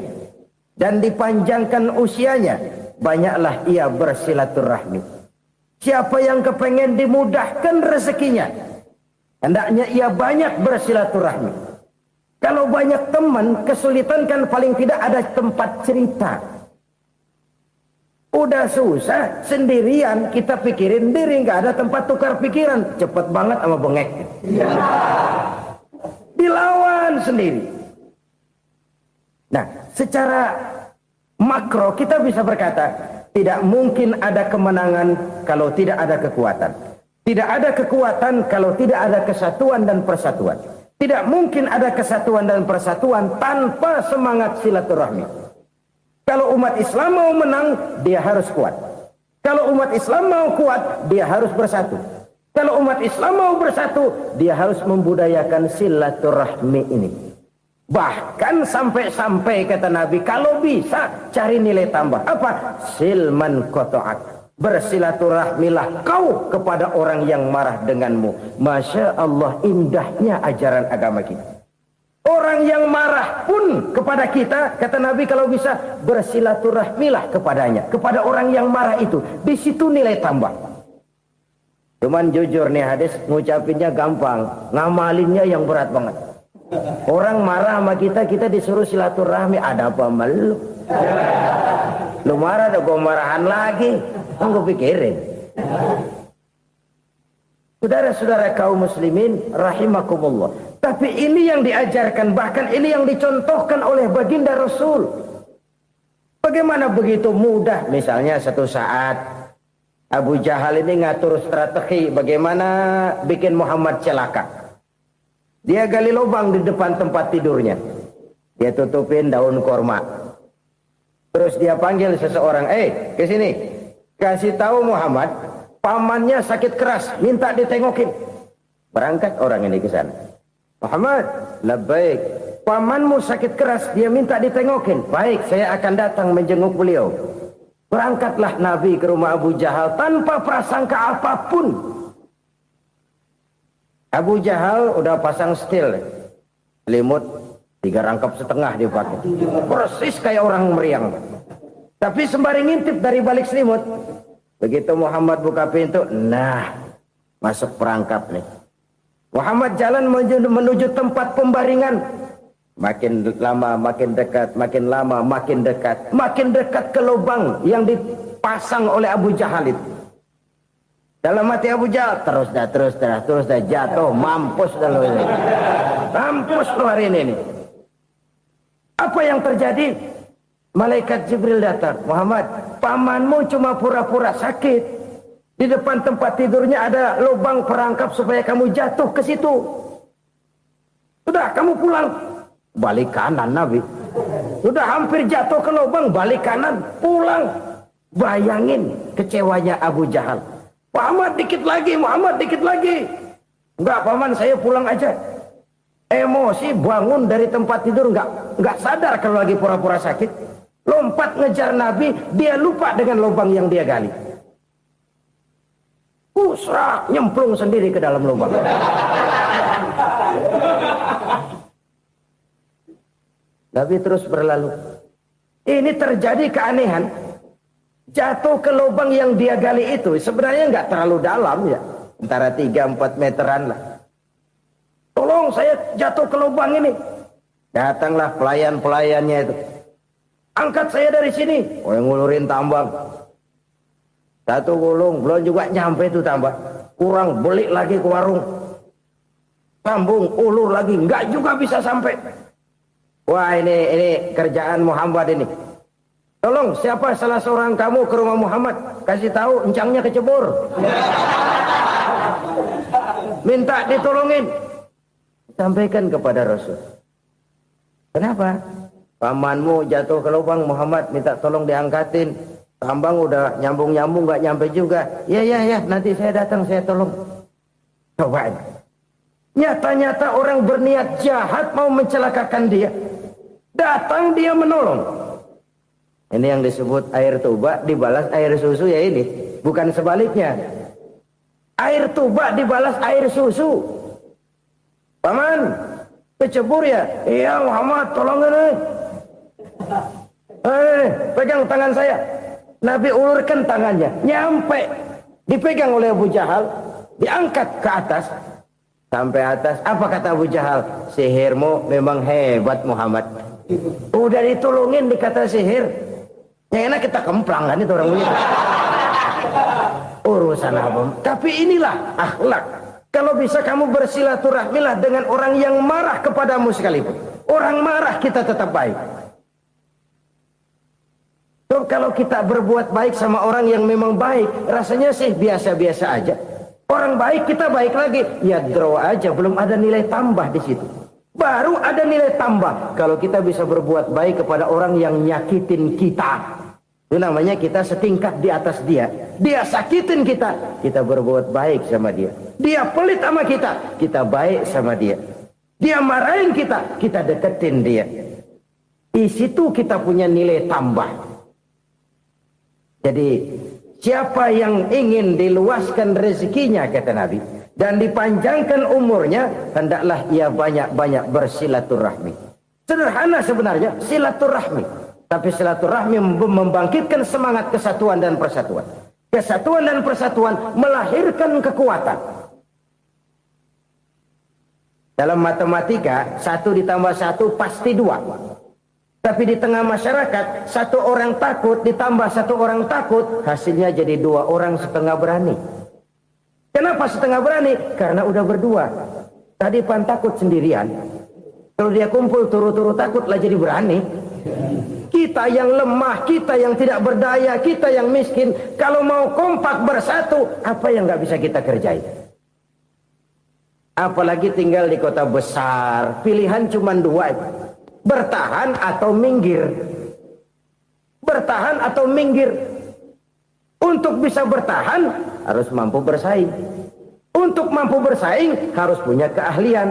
dan dipanjangkan usianya, banyaklah ia bersilaturahmi. Siapa yang kepengen dimudahkan rezekinya, hendaknya ia banyak bersilaturahmi. Kalau banyak teman, kesulitan kan paling tidak ada tempat cerita. Udah susah, sendirian kita pikirin diri, nggak ada tempat tukar pikiran. Cepet banget sama bengek. Dilawan sendiri. Nah, secara makro kita bisa berkata, tidak mungkin ada kemenangan kalau tidak ada kekuatan. Tidak ada kekuatan kalau tidak ada kesatuan dan persatuan. Tidak mungkin ada kesatuan dan persatuan tanpa semangat silaturahmi. Kalau umat Islam mau menang, dia harus kuat. Kalau umat Islam mau kuat, dia harus bersatu. Kalau umat Islam mau bersatu, dia harus membudayakan silaturahmi ini. Bahkan sampai-sampai kata Nabi, kalau bisa cari nilai tambah. Apa? Silman qata'ak. Bersilaturahmilah kau kepada orang yang marah denganmu. Masya Allah, indahnya ajaran agama kita. Orang yang marah pun kepada kita, kata Nabi, kalau bisa bersilaturahmilah kepadanya. Kepada orang yang marah itu. Di situ nilai tambah. Cuman jujur nih hadis, ngucapinnya gampang, ngamalinnya yang berat banget. Orang marah sama kita disuruh silaturahmi, ada apa malu? Lu marah, ada gue marahan lagi, gue pikirin. Saudara-saudara kaum muslimin rahimakumullah. Tapi ini yang diajarkan, bahkan ini yang dicontohkan oleh baginda Rasul. Bagaimana begitu mudah, misalnya satu saat Abu Jahal ini ngatur strategi bagaimana bikin Muhammad celaka. Dia gali lubang di depan tempat tidurnya. Dia tutupin daun korma. Terus dia panggil seseorang, ke sini. Kasih tahu Muhammad, pamannya sakit keras, minta ditengokin. Berangkat orang ini ke sana. Muhammad, labbaik. Pamanmu sakit keras, dia minta ditengokin. Baik, saya akan datang menjenguk beliau. Berangkatlah Nabi ke rumah Abu Jahal tanpa prasangka apapun. Abu Jahal udah pasang setil, selimut 3 rangkap setengah dipakai, persis kayak orang meriang. Tapi sembari ngintip dari balik selimut, begitu Muhammad buka pintu, nah masuk perangkap nih. Muhammad jalan menuju tempat pembaringan. Makin lama makin dekat, makin lama makin dekat, makin dekat ke lubang yang dipasang oleh Abu Jahal itu. Dalam hati Abu Jahal, terus dah jatuh, mampus dah lo ini. Mampus lo hari ini. Apa yang terjadi? Malaikat Jibril datang. Muhammad, pamanmu cuma pura-pura sakit. Di depan tempat tidurnya ada lubang perangkap supaya kamu jatuh ke situ. Sudah, kamu pulang. Balik kanan Nabi. Sudah hampir jatuh ke lubang, balik kanan, pulang. Bayangin kecewanya Abu Jahal. Muhammad dikit lagi. Enggak paman, saya pulang aja. Emosi bangun dari tempat tidur, enggak sadar kalau lagi pura-pura sakit. Lompat ngejar Nabi, dia lupa dengan lubang yang dia gali. Usrak, nyemplung sendiri ke dalam lubang. Nabi terus berlalu. Ini terjadi keanehan. Jatuh ke lubang yang dia gali itu sebenarnya nggak terlalu dalam ya. Antara 3-4 meteran lah. Tolong saya jatuh ke lubang ini. Datanglah pelayan-pelayannya itu. Angkat saya dari sini. Oh, yang ngulurin tambang. Satu gulung, belum juga nyampe itu tambang. Kurang, beli lagi ke warung. Sambung, ulur lagi. Nggak juga bisa sampai. Wah, ini kerjaan Muhammad ini. Tolong, siapa salah seorang kamu ke rumah Muhammad, kasih tahu encangnya kecebur. minta ditolongin. Sampaikan kepada Rasul. Kenapa? Pamanmu jatuh ke lubang, Muhammad minta tolong diangkatin. Tambang udah nyambung-nyambung gak nyampe juga. Ya, nanti saya datang, saya tolong. Coba. Nyata-nyata orang berniat jahat mau mencelakakan dia. Datang dia menolong. Ini yang disebut air tuba dibalas air susu ya ini. Bukan sebaliknya. Air tuba dibalas air susu. Paman, kecebur ya? Iya Muhammad, tolong ini. Pegang tangan saya. Nabi ulurkan tangannya, nyampe, dipegang oleh Abu Jahal, diangkat ke atas, sampai atas. Apa kata Abu Jahal? Sihirmu memang hebat Muhammad. Udah ditolongin dikata sihir. Yang enak kita kemplang kan itu orang begitu. Urusan apa? Tapi inilah akhlak. Kalau bisa kamu bersilaturahmilah dengan orang yang marah kepadamu sekalipun. Orang marah kita tetap baik. Kalau kita berbuat baik sama orang yang memang baik, rasanya sih biasa-biasa aja. Orang baik kita baik lagi, ya draw aja, belum ada nilai tambah di situ. Baru ada nilai tambah kalau kita bisa berbuat baik kepada orang yang nyakitin kita. Itu namanya kita setingkat di atas dia. Dia sakitin kita, kita berbuat baik sama dia. Dia pelit sama kita, kita baik sama dia. Dia marahin kita, kita deketin dia. Di situ kita punya nilai tambah. Jadi siapa yang ingin diluaskan rezekinya kata Nabi dan dipanjangkan umurnya, hendaklah ia banyak-banyak bersilaturahmi. Sederhana sebenarnya silaturahmi, tapi silaturahmi membangkitkan semangat kesatuan dan persatuan. Kesatuan dan persatuan melahirkan kekuatan. Dalam matematika 1 ditambah 1 pasti 2. Tapi di tengah masyarakat, 1 orang takut ditambah 1 orang takut, hasilnya jadi 2 orang setengah berani. Kenapa setengah berani? Karena udah berdua. Tadi pan takut sendirian. Kalau dia kumpul turu-turu takut lah jadi berani. Kita yang lemah, kita yang tidak berdaya, kita yang miskin, kalau mau kompak bersatu, apa yang nggak bisa kita kerjain? Apalagi tinggal di kota besar, pilihan cuma 2. Bertahan atau minggir. Bertahan atau minggir. Untuk bisa bertahan harus mampu bersaing. Untuk mampu bersaing harus punya keahlian.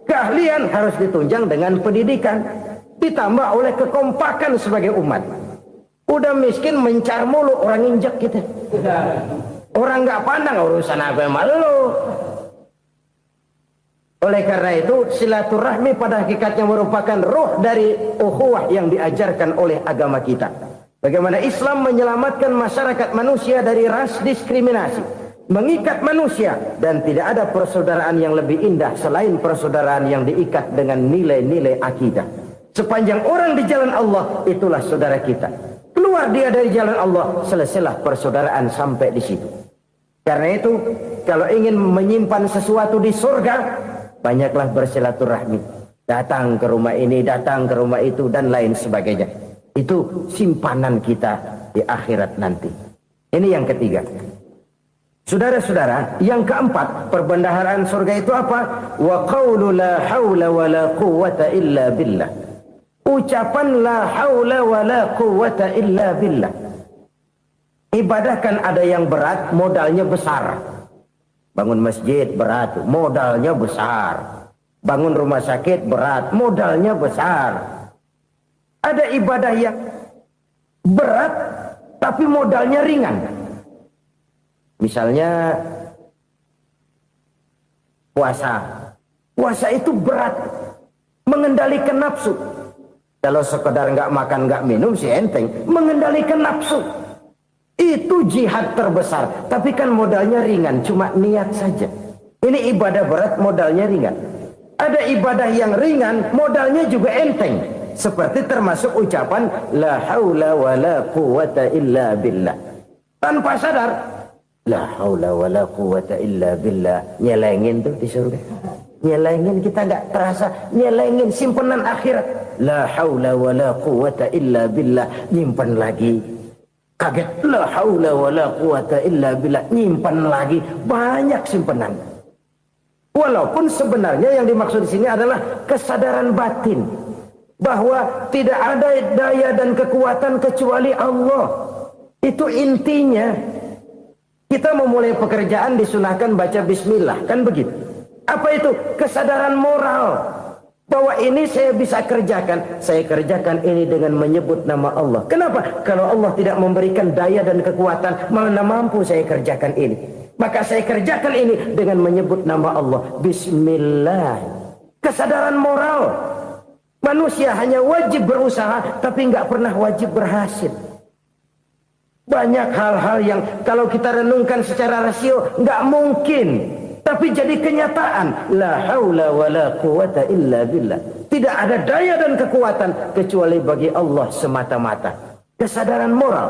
Keahlian harus ditunjang dengan pendidikan, ditambah oleh kekompakan sebagai umat. Udah miskin mencar mulu, orang injek kita. Orang nggak pandang urusan apa yang malu. Oleh karena itu silaturahmi pada hakikatnya merupakan roh dari ukhuwah yang diajarkan oleh agama kita. Bagaimana Islam menyelamatkan masyarakat manusia dari ras diskriminasi, mengikat manusia, dan tidak ada persaudaraan yang lebih indah selain persaudaraan yang diikat dengan nilai-nilai akidah. Sepanjang orang di jalan Allah, itulah saudara kita. Keluar dia dari jalan Allah, selesailah persaudaraan sampai di situ. Karena itu, kalau ingin menyimpan sesuatu di surga, banyaklah bersilaturahmi. Datang ke rumah ini, datang ke rumah itu, dan lain sebagainya. Itu simpanan kita di akhirat nanti. Ini yang ketiga. Saudara-saudara, yang keempat, perbendaharaan surga itu apa? Wa qawlu la hawla wa la quwwata illa billah. Ucapan la hawla wa la quwwata illa billah. Ibadah kan ada yang berat, modalnya besar. Bangun masjid berat, modalnya besar. Bangun rumah sakit berat, modalnya besar. Ada ibadah yang berat tapi modalnya ringan. Misalnya puasa. Puasa itu berat, mengendalikan nafsu. Kalau sekedar nggak makan nggak minum sih enteng, mengendalikan nafsu. Itu jihad terbesar, tapi kan modalnya ringan, cuma niat saja. Ini ibadah berat, modalnya ringan. Ada ibadah yang ringan, modalnya juga enteng. Seperti termasuk ucapan la haula wa la quwwata illa billah. Tanpa sadar, la haula wa la quwwata illa billah. Nyelengin tuh di surga. Nyelengin, kita nggak terasa, nyelengin simpenan akhirat. La haula wa la quwwata illa billah. Nyimpan lagi. Kaget, la haula wa la quwata illa billah, nyimpan lagi, banyak simpenan. Walaupun sebenarnya yang dimaksud di sini adalah kesadaran batin bahwa tidak ada daya dan kekuatan kecuali Allah. Itu intinya. Kita memulai pekerjaan disunahkan baca bismillah, kan begitu? Apa itu? Kesadaran moral bahwa ini saya bisa kerjakan. Saya kerjakan ini dengan menyebut nama Allah. Kenapa? Kalau Allah tidak memberikan daya dan kekuatan, mana mampu saya kerjakan ini. Maka saya kerjakan ini dengan menyebut nama Allah. Bismillah. Kesadaran moral. Manusia hanya wajib berusaha, tapi nggak pernah wajib berhasil. Banyak hal-hal yang kalau kita renungkan secara rasio nggak mungkin, tapi jadi kenyataan. La haula wala quwata illa billah. Tidak ada daya dan kekuatan kecuali bagi Allah semata-mata. Kesadaran moral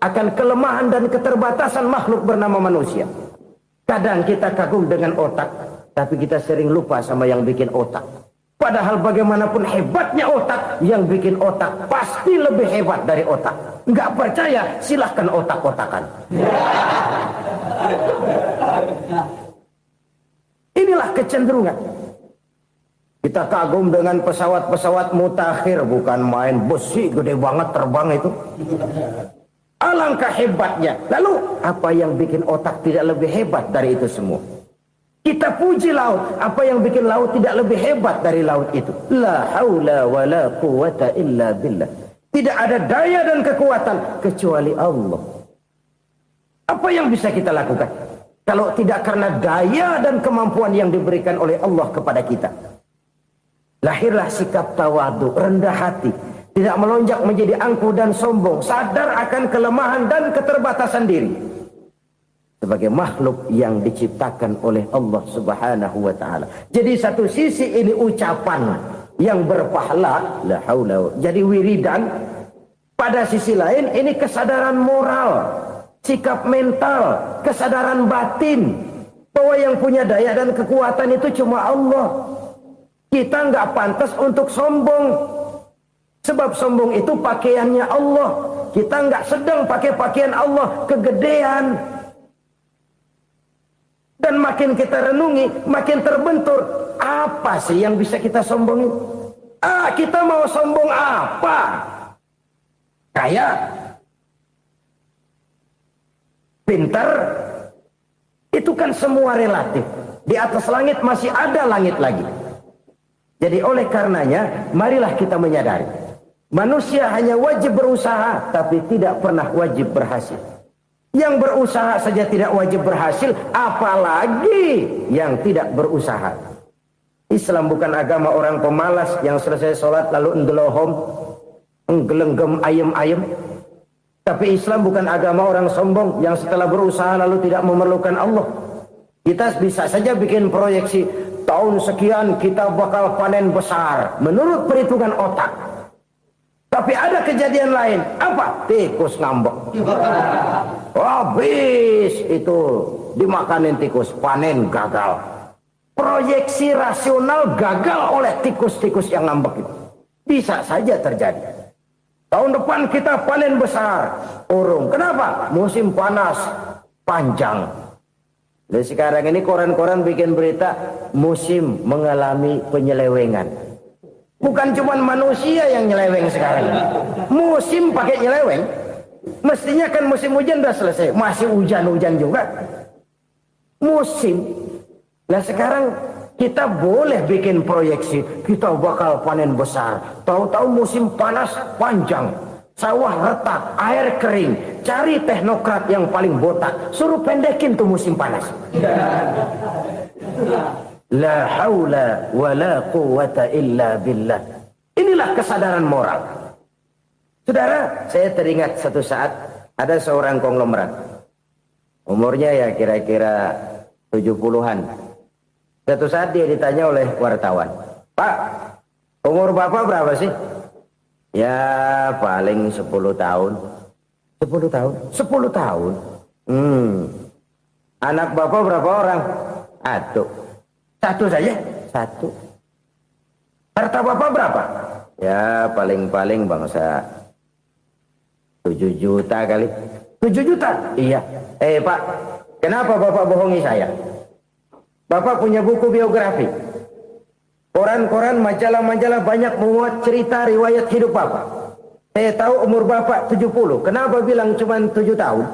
akan kelemahan dan keterbatasan makhluk bernama manusia. Kadang kita kagum dengan otak, tapi kita sering lupa sama yang bikin otak. Padahal bagaimanapun hebatnya otak, yang bikin otak pasti lebih hebat dari otak. Nggak percaya, silahkan otak-otakan. Inilah kecenderungan. Kita kagum dengan pesawat-pesawat mutakhir, bukan main besi gede banget terbang itu. Alangkah hebatnya. Lalu apa yang bikin otak tidak lebih hebat dari itu semua? Kita puji laut, apa yang bikin laut tidak lebih hebat dari laut itu? La haula wala quwata illa billah. Tidak ada daya dan kekuatan kecuali Allah. Apa yang bisa kita lakukan kalau tidak karena daya dan kemampuan yang diberikan oleh Allah kepada kita? Lahirlah sikap tawadu, rendah hati, tidak melonjak menjadi angkuh dan sombong, sadar akan kelemahan dan keterbatasan diri. Sebagai makhluk yang diciptakan oleh Allah Subhanahu wa ta'ala. Jadi satu sisi ini ucapan yang berpahala, la haula, jadi wiridan. Pada sisi lain ini kesadaran moral, sikap mental, kesadaran batin bahwa yang punya daya dan kekuatan itu cuma Allah. Kita nggak pantas untuk sombong, sebab sombong itu pakaiannya Allah. Kita nggak sedang pakai pakaian Allah, kegedean. Dan makin kita renungi, makin terbentur. Apa sih yang bisa kita sombongin? Kita mau sombong apa? Kaya? Pintar? Itu kan semua relatif. Di atas langit masih ada langit lagi. Jadi oleh karenanya, marilah kita menyadari. Manusia hanya wajib berusaha, tapi tidak pernah wajib berhasil. Yang berusaha saja tidak wajib berhasil, apalagi yang tidak berusaha. Islam bukan agama orang pemalas yang selesai sholat lalu endelohom, enggelenggem ayem-ayem. Tapi Islam bukan agama orang sombong yang setelah berusaha lalu tidak memerlukan Allah. Kita bisa saja bikin proyeksi, tahun sekian kita bakal panen besar menurut perhitungan otak. Tapi ada kejadian lain. Apa? Tikus ngambek. Habis itu dimakanin tikus, panen gagal. Proyeksi rasional gagal oleh tikus-tikus yang ngambek itu. Bisa saja terjadi. Tahun depan kita panen besar. Urung. Kenapa? Musim panas panjang. Dan sekarang ini koran-koran bikin berita musim mengalami penyelewengan. Bukan cuma manusia yang nyeleweng sekarang. Musim pakai nyeleweng. Mestinya kan musim hujan udah selesai. Masih hujan-hujan juga. Musim. Nah sekarang kita boleh bikin proyeksi. Kita bakal panen besar. Tahu-tahu musim panas panjang. Sawah retak, air kering. Cari teknokrat yang paling botak. Suruh pendekin tuh musim panas. La haula wa la quwata illa billah. Inilah kesadaran moral. Saudara, saya teringat satu saat ada seorang konglomerat. Umurnya ya kira-kira 70-an. Satu saat dia ditanya oleh wartawan, "Pak, umur Bapak berapa sih?" "Ya paling 10 tahun." 10 tahun? 10 tahun? Anak Bapak berapa orang? Aduh. Satu saja? Satu. Harta Bapak berapa? Ya paling-paling bangsa 7 juta kali. 7 juta? Iya. Pak, kenapa Bapak bohongi saya? Bapak punya buku biografi. Koran-koran, majalah-majalah banyak memuat cerita riwayat hidup Bapak. Saya tahu umur Bapak 70. Kenapa bilang cuma 7 tahun?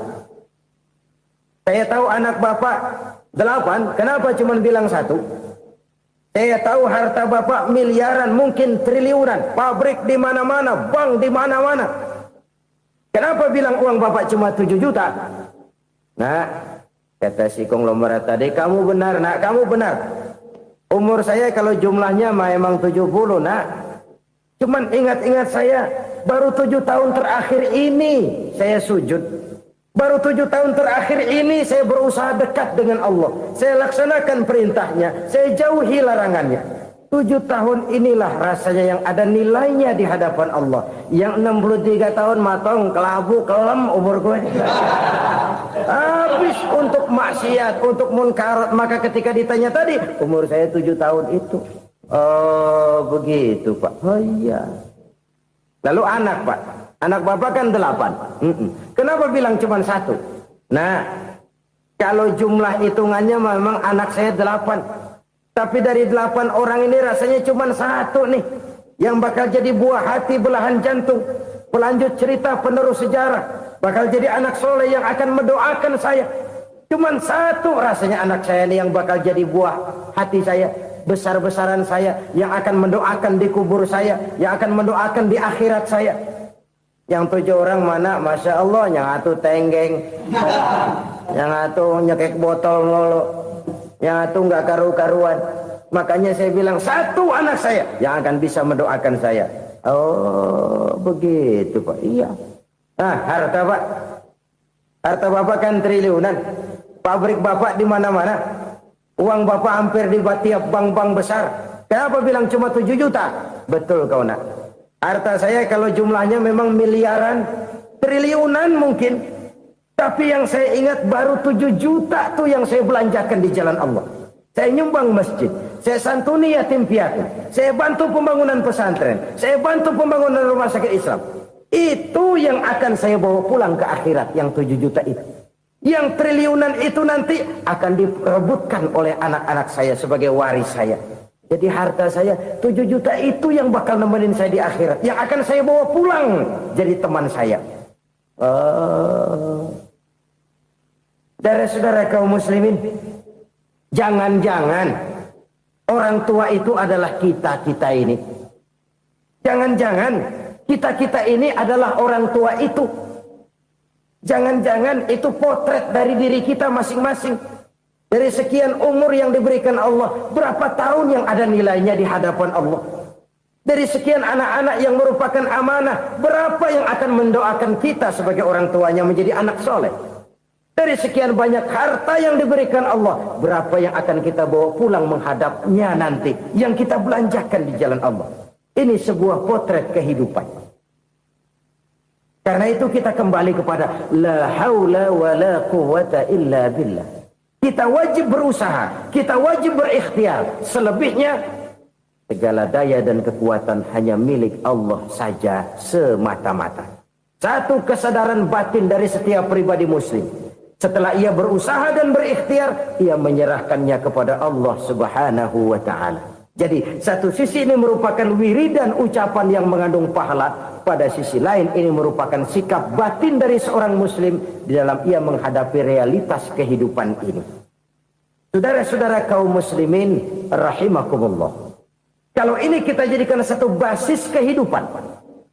Saya tahu anak Bapak 8. Kenapa cuma bilang 1? Saya tahu harta Bapak miliaran, mungkin triliunan. Pabrik di mana-mana, bank di mana-mana. Kenapa bilang uang Bapak cuma 7 juta? Nah, kata si konglomerat tadi, kamu benar nak, kamu benar. Umur saya kalau jumlahnya memang 70 nak. Cuman ingat-ingat saya, baru 7 tahun terakhir ini saya sujud. Baru 7 tahun terakhir ini saya berusaha dekat dengan Allah. Saya laksanakan perintahnya, saya jauhi larangannya. 7 tahun inilah rasanya yang ada nilainya di hadapan Allah. Yang 63 tahun matong, kelabu, kelem umur gue. Habis untuk maksiat, untuk munkarat. Maka ketika ditanya tadi, umur saya 7 tahun itu. Oh begitu Pak. Oh iya. Lalu anak Pak. Anak Bapak kan 8. Kenapa bilang cuma 1? Nah, kalau jumlah hitungannya memang anak saya 8. Tapi dari 8 orang ini rasanya cuma 1 nih. Yang bakal jadi buah hati, belahan jantung. Pelanjut cerita, penerus sejarah. Bakal jadi anak soleh yang akan mendoakan saya. Cuma 1 rasanya anak saya ini yang bakal jadi buah hati saya. Besar-besaran saya. Yang akan mendoakan di kubur saya. Yang akan mendoakan di akhirat saya. Yang 7 orang mana? Masya Allah, yang atu tenggeng, yang atu nyekek botol ngolo, yang atu nggak karu-karuan. Makanya saya bilang 1 anak saya yang akan bisa mendoakan saya. Oh begitu Pak. Iya. Nah harta Pak, harta Bapak kan triliunan. Pabrik Bapak di mana-mana. Uang Bapak hampir di tiap bank-bank besar. Kenapa bilang cuma 7 juta? Betul kau nak. Harta saya kalau jumlahnya memang miliaran, triliunan mungkin. Tapi yang saya ingat baru 7 juta tuh yang saya belanjakan di jalan Allah. Saya nyumbang masjid, saya santuni yatim piatu, saya bantu pembangunan pesantren, saya bantu pembangunan rumah sakit Islam. Itu yang akan saya bawa pulang ke akhirat, yang 7 juta itu. Yang triliunan itu nanti akan diperebutkan oleh anak-anak saya sebagai waris saya. Jadi harta saya 7 juta itu yang bakal nemenin saya di akhirat. Yang akan saya bawa pulang jadi teman saya. Saudara-saudara kaum muslimin, jangan-jangan orang tua itu adalah kita-kita ini. Jangan-jangan kita-kita ini adalah orang tua itu. Jangan-jangan itu potret dari diri kita masing-masing. Dari sekian umur yang diberikan Allah, berapa tahun yang ada nilainya di hadapan Allah? Dari sekian anak-anak yang merupakan amanah, berapa yang akan mendoakan kita sebagai orang tuanya menjadi anak soleh? Dari sekian banyak harta yang diberikan Allah, berapa yang akan kita bawa pulang menghadapnya nanti, yang kita belanjakan di jalan Allah? Ini sebuah potret kehidupan. Karena itu kita kembali kepada la haula wa la quwwata illa billah. Kita wajib berusaha, kita wajib berikhtiar. Selebihnya, segala daya dan kekuatan hanya milik Allah saja semata-mata. Satu kesadaran batin dari setiap pribadi muslim. Setelah ia berusaha dan berikhtiar, ia menyerahkannya kepada Allah Subhanahu wa ta'ala. Jadi, satu sisi ini merupakan wiridan ucapan yang mengandung pahala. Pada sisi lain, ini merupakan sikap batin dari seorang muslim di dalam ia menghadapi realitas kehidupan ini. Saudara-saudara kaum muslimin rahimakumullah. Kalau ini kita jadikan satu basis kehidupan,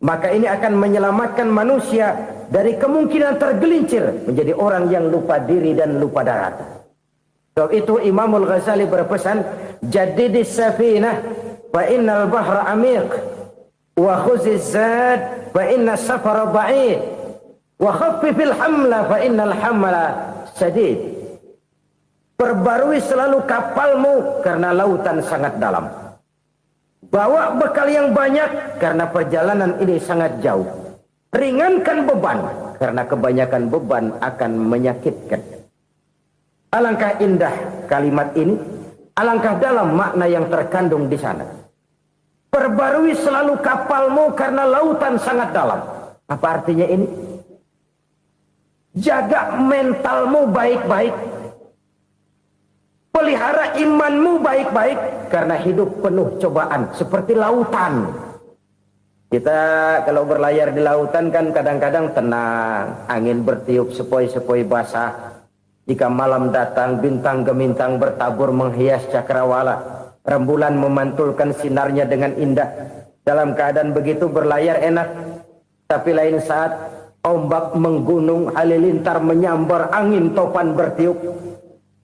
maka ini akan menyelamatkan manusia dari kemungkinan tergelincir menjadi orang yang lupa diri dan lupa daratan. Sebab itu Imamul Ghazali berpesan, jadidis safinah fa innal bahra amiq wa khuziz zad fa inna safara ba'id wa khaffifil hamla fa innal hamla sadid. Perbarui selalu kapalmu karena lautan sangat dalam. Bawa bekal yang banyak karena perjalanan ini sangat jauh. Ringankan beban karena kebanyakan beban akan menyakitkan. Alangkah indah kalimat ini, alangkah dalam makna yang terkandung di sana. Perbarui selalu kapalmu karena lautan sangat dalam. Apa artinya ini? Jaga mentalmu baik-baik. pelihara imanmu baik-baik karena hidup penuh cobaan seperti lautan. Kita kalau berlayar di lautan kan kadang-kadang tenang, angin bertiup sepoi-sepoi basah. Jika malam datang, bintang gemintang bertabur menghias cakrawala, rembulan memantulkan sinarnya dengan indah. Dalam keadaan begitu berlayar enak, tapi lain saat ombak menggunung, halilintar menyambar, angin topan bertiup.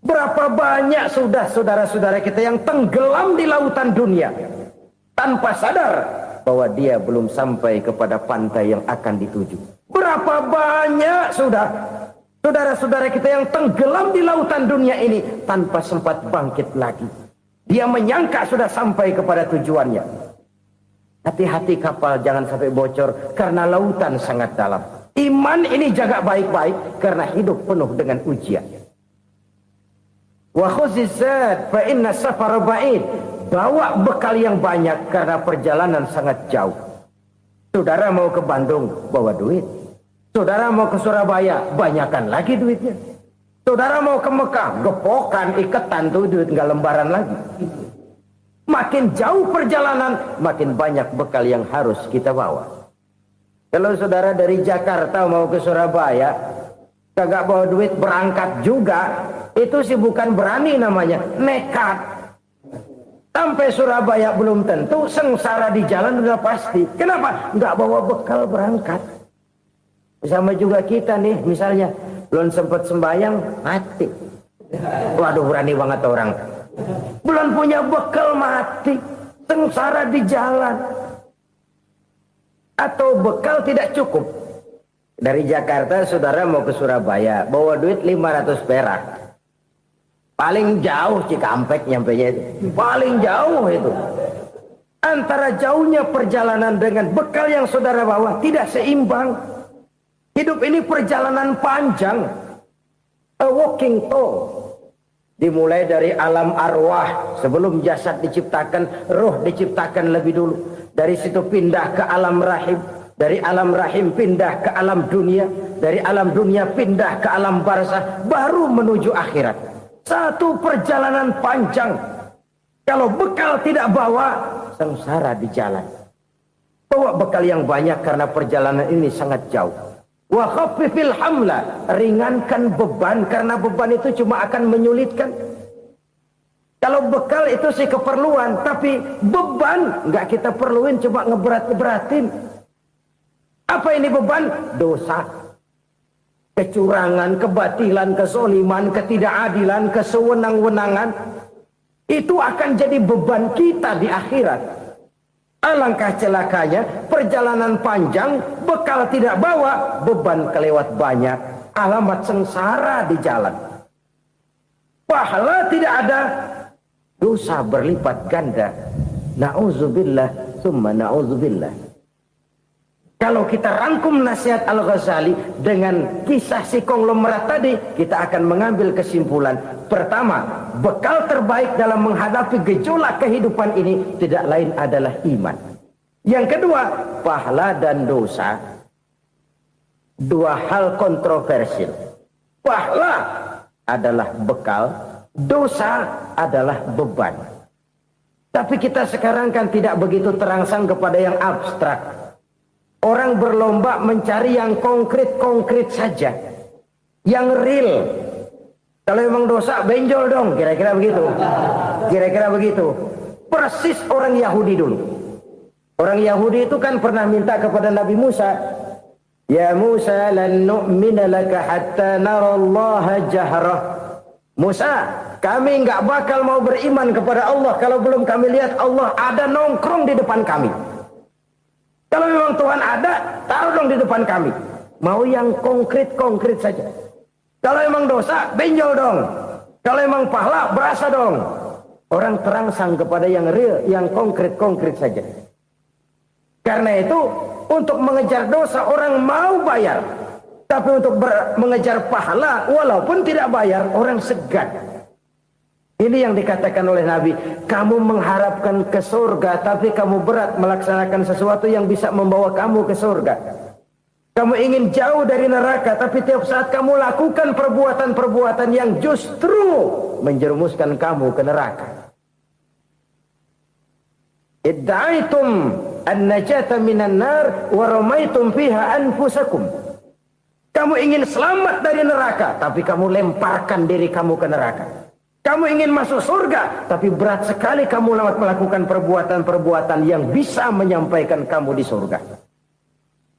Berapa banyak sudah saudara-saudara kita yang tenggelam di lautan dunia tanpa sadar bahwa dia belum sampai kepada pantai yang akan dituju. Berapa banyak sudah saudara-saudara kita yang tenggelam di lautan dunia ini tanpa sempat bangkit lagi. Dia menyangka sudah sampai kepada tujuannya. Hati-hati kapal jangan sampai bocor karena lautan sangat dalam. Iman ini jaga baik-baik karena hidup penuh dengan ujian. Wa khuzizat fa inna safara ba'id. Bawa bekal yang banyak karena perjalanan sangat jauh. Saudara mau ke Bandung, bawa duit. Saudara mau ke Surabaya, banyakkan lagi duitnya. Saudara mau ke Mekah, gepokan, iketan tuh duit nggak lembaran lagi. Makin jauh perjalanan, makin banyak bekal yang harus kita bawa. Kalau saudara dari Jakarta mau ke Surabaya, kagak bawa duit berangkat juga, itu sih bukan berani namanya, nekat. Sampai Surabaya belum tentu, sengsara di jalan udah pasti. Kenapa? Nggak bawa bekal berangkat. Sama juga kita nih, misalnya belum sempat sembahyang, mati. Waduh, berani banget orang. Belum punya bekal, mati. Sengsara di jalan. Atau bekal tidak cukup. Dari Jakarta saudara mau ke Surabaya, bawa duit 500 perak. Paling jauh Cikampek nyampenya itu. Paling jauh itu. Antara jauhnya perjalanan dengan bekal yang saudara bawa tidak seimbang. Hidup ini perjalanan panjang. A walking tour. Dimulai dari alam arwah. Sebelum jasad diciptakan, roh diciptakan lebih dulu. Dari situ pindah ke alam rahim. Dari alam rahim pindah ke alam dunia. Dari alam dunia pindah ke alam barzah. Baru menuju akhirat. Satu perjalanan panjang. Kalau bekal tidak bawa, sengsara di jalan. Bawa bekal yang banyak karena perjalanan ini sangat jauh. Wa khaffifil hamla, ringankan beban karena beban itu cuma akan menyulitkan. Kalau bekal itu sih keperluan, tapi beban nggak kita perluin, cuma ngeberat-beratin. Apa ini beban? Dosa. Kecurangan, kebatilan, kezoliman, ketidakadilan, kesewenang-wenangan. Itu akan jadi beban kita di akhirat. Alangkah celakanya, perjalanan panjang, bekal tidak bawa, beban kelewat banyak. Alamat sengsara di jalan. Pahala tidak ada, dosa berlipat ganda. Na'udzubillah, summa na'udzubillah. Kalau kita rangkum nasihat Al-Ghazali dengan kisah si konglomerat tadi, kita akan mengambil kesimpulan. Pertama, bekal terbaik dalam menghadapi gejolak kehidupan ini tidak lain adalah iman. Yang kedua, pahala dan dosa. Dua hal kontroversial. Pahala adalah bekal, dosa adalah beban. Tapi kita sekarang kan tidak begitu terangsang kepada yang abstrak. Orang berlomba mencari yang konkret-konkret saja. Yang real. Kalau memang dosa, benjol dong. Kira-kira begitu. Kira-kira begitu. Persis orang Yahudi dulu. Orang Yahudi itu kan pernah minta kepada Nabi Musa. Ya Musa, lan nu'mina laka hatta narallaha jahrah. Musa, kami nggak bakal mau beriman kepada Allah kalau belum kami lihat Allah ada nongkrong di depan kami. Kalau memang Tuhan ada, taruh dong di depan kami. Mau yang konkret-konkret saja. Kalau memang dosa, benjol dong. Kalau memang pahala, berasa dong. Orang terangsang kepada yang real, yang konkret-konkret saja. Karena itu, untuk mengejar dosa, orang mau bayar. Tapi untuk mengejar pahala, walaupun tidak bayar, orang segan. Ini yang dikatakan oleh Nabi, kamu mengharapkan ke surga, tapi kamu berat melaksanakan sesuatu yang bisa membawa kamu ke surga. Kamu ingin jauh dari neraka, tapi tiap saat kamu lakukan perbuatan-perbuatan yang justru menjerumuskan kamu ke neraka. Idda'aitum an-najata minan nar wa ramaitum fiha anfusakum. Kamu ingin selamat dari neraka, tapi kamu lemparkan diri kamu ke neraka. Kamu ingin masuk surga, tapi berat sekali kamu melakukan perbuatan-perbuatan yang bisa menyampaikan kamu di surga.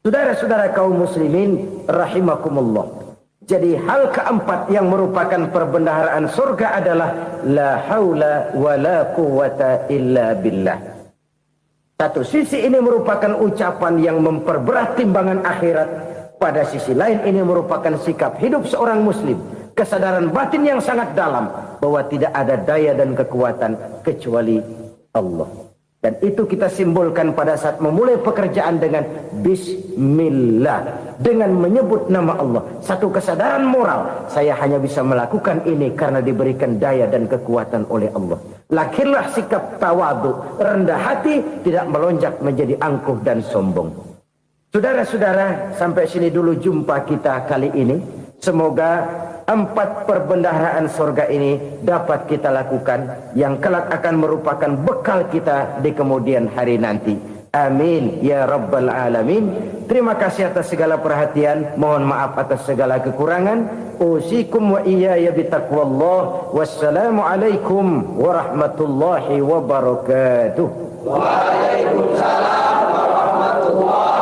Saudara-saudara kaum muslimin rahimakumullah. Jadi hal keempat yang merupakan perbendaharaan surga adalah la haula wa la quwata illa billah. Satu sisi ini merupakan ucapan yang memperberat timbangan akhirat. Pada sisi lain ini merupakan sikap hidup seorang muslim. Kesadaran batin yang sangat dalam bahwa tidak ada daya dan kekuatan kecuali Allah. Dan itu kita simbolkan pada saat memulai pekerjaan dengan Bismillah. Dengan menyebut nama Allah. Satu kesadaran moral. Saya hanya bisa melakukan ini karena diberikan daya dan kekuatan oleh Allah. Lahirlah sikap tawadu, rendah hati, tidak melonjak menjadi angkuh dan sombong. Saudara-saudara, sampai sini dulu jumpa kita kali ini. Semoga 4 perbendaharaan surga ini dapat kita lakukan, yang kelak akan merupakan bekal kita di kemudian hari nanti. Amin ya rabbal alamin. Terima kasih atas segala perhatian. Mohon maaf atas segala kekurangan. Usikum wa iyaya bitaqwallah. Wassalamualaikum warahmatullahi wabarakatuh. Waalaikumsalam warahmatullahi wabarakatuh.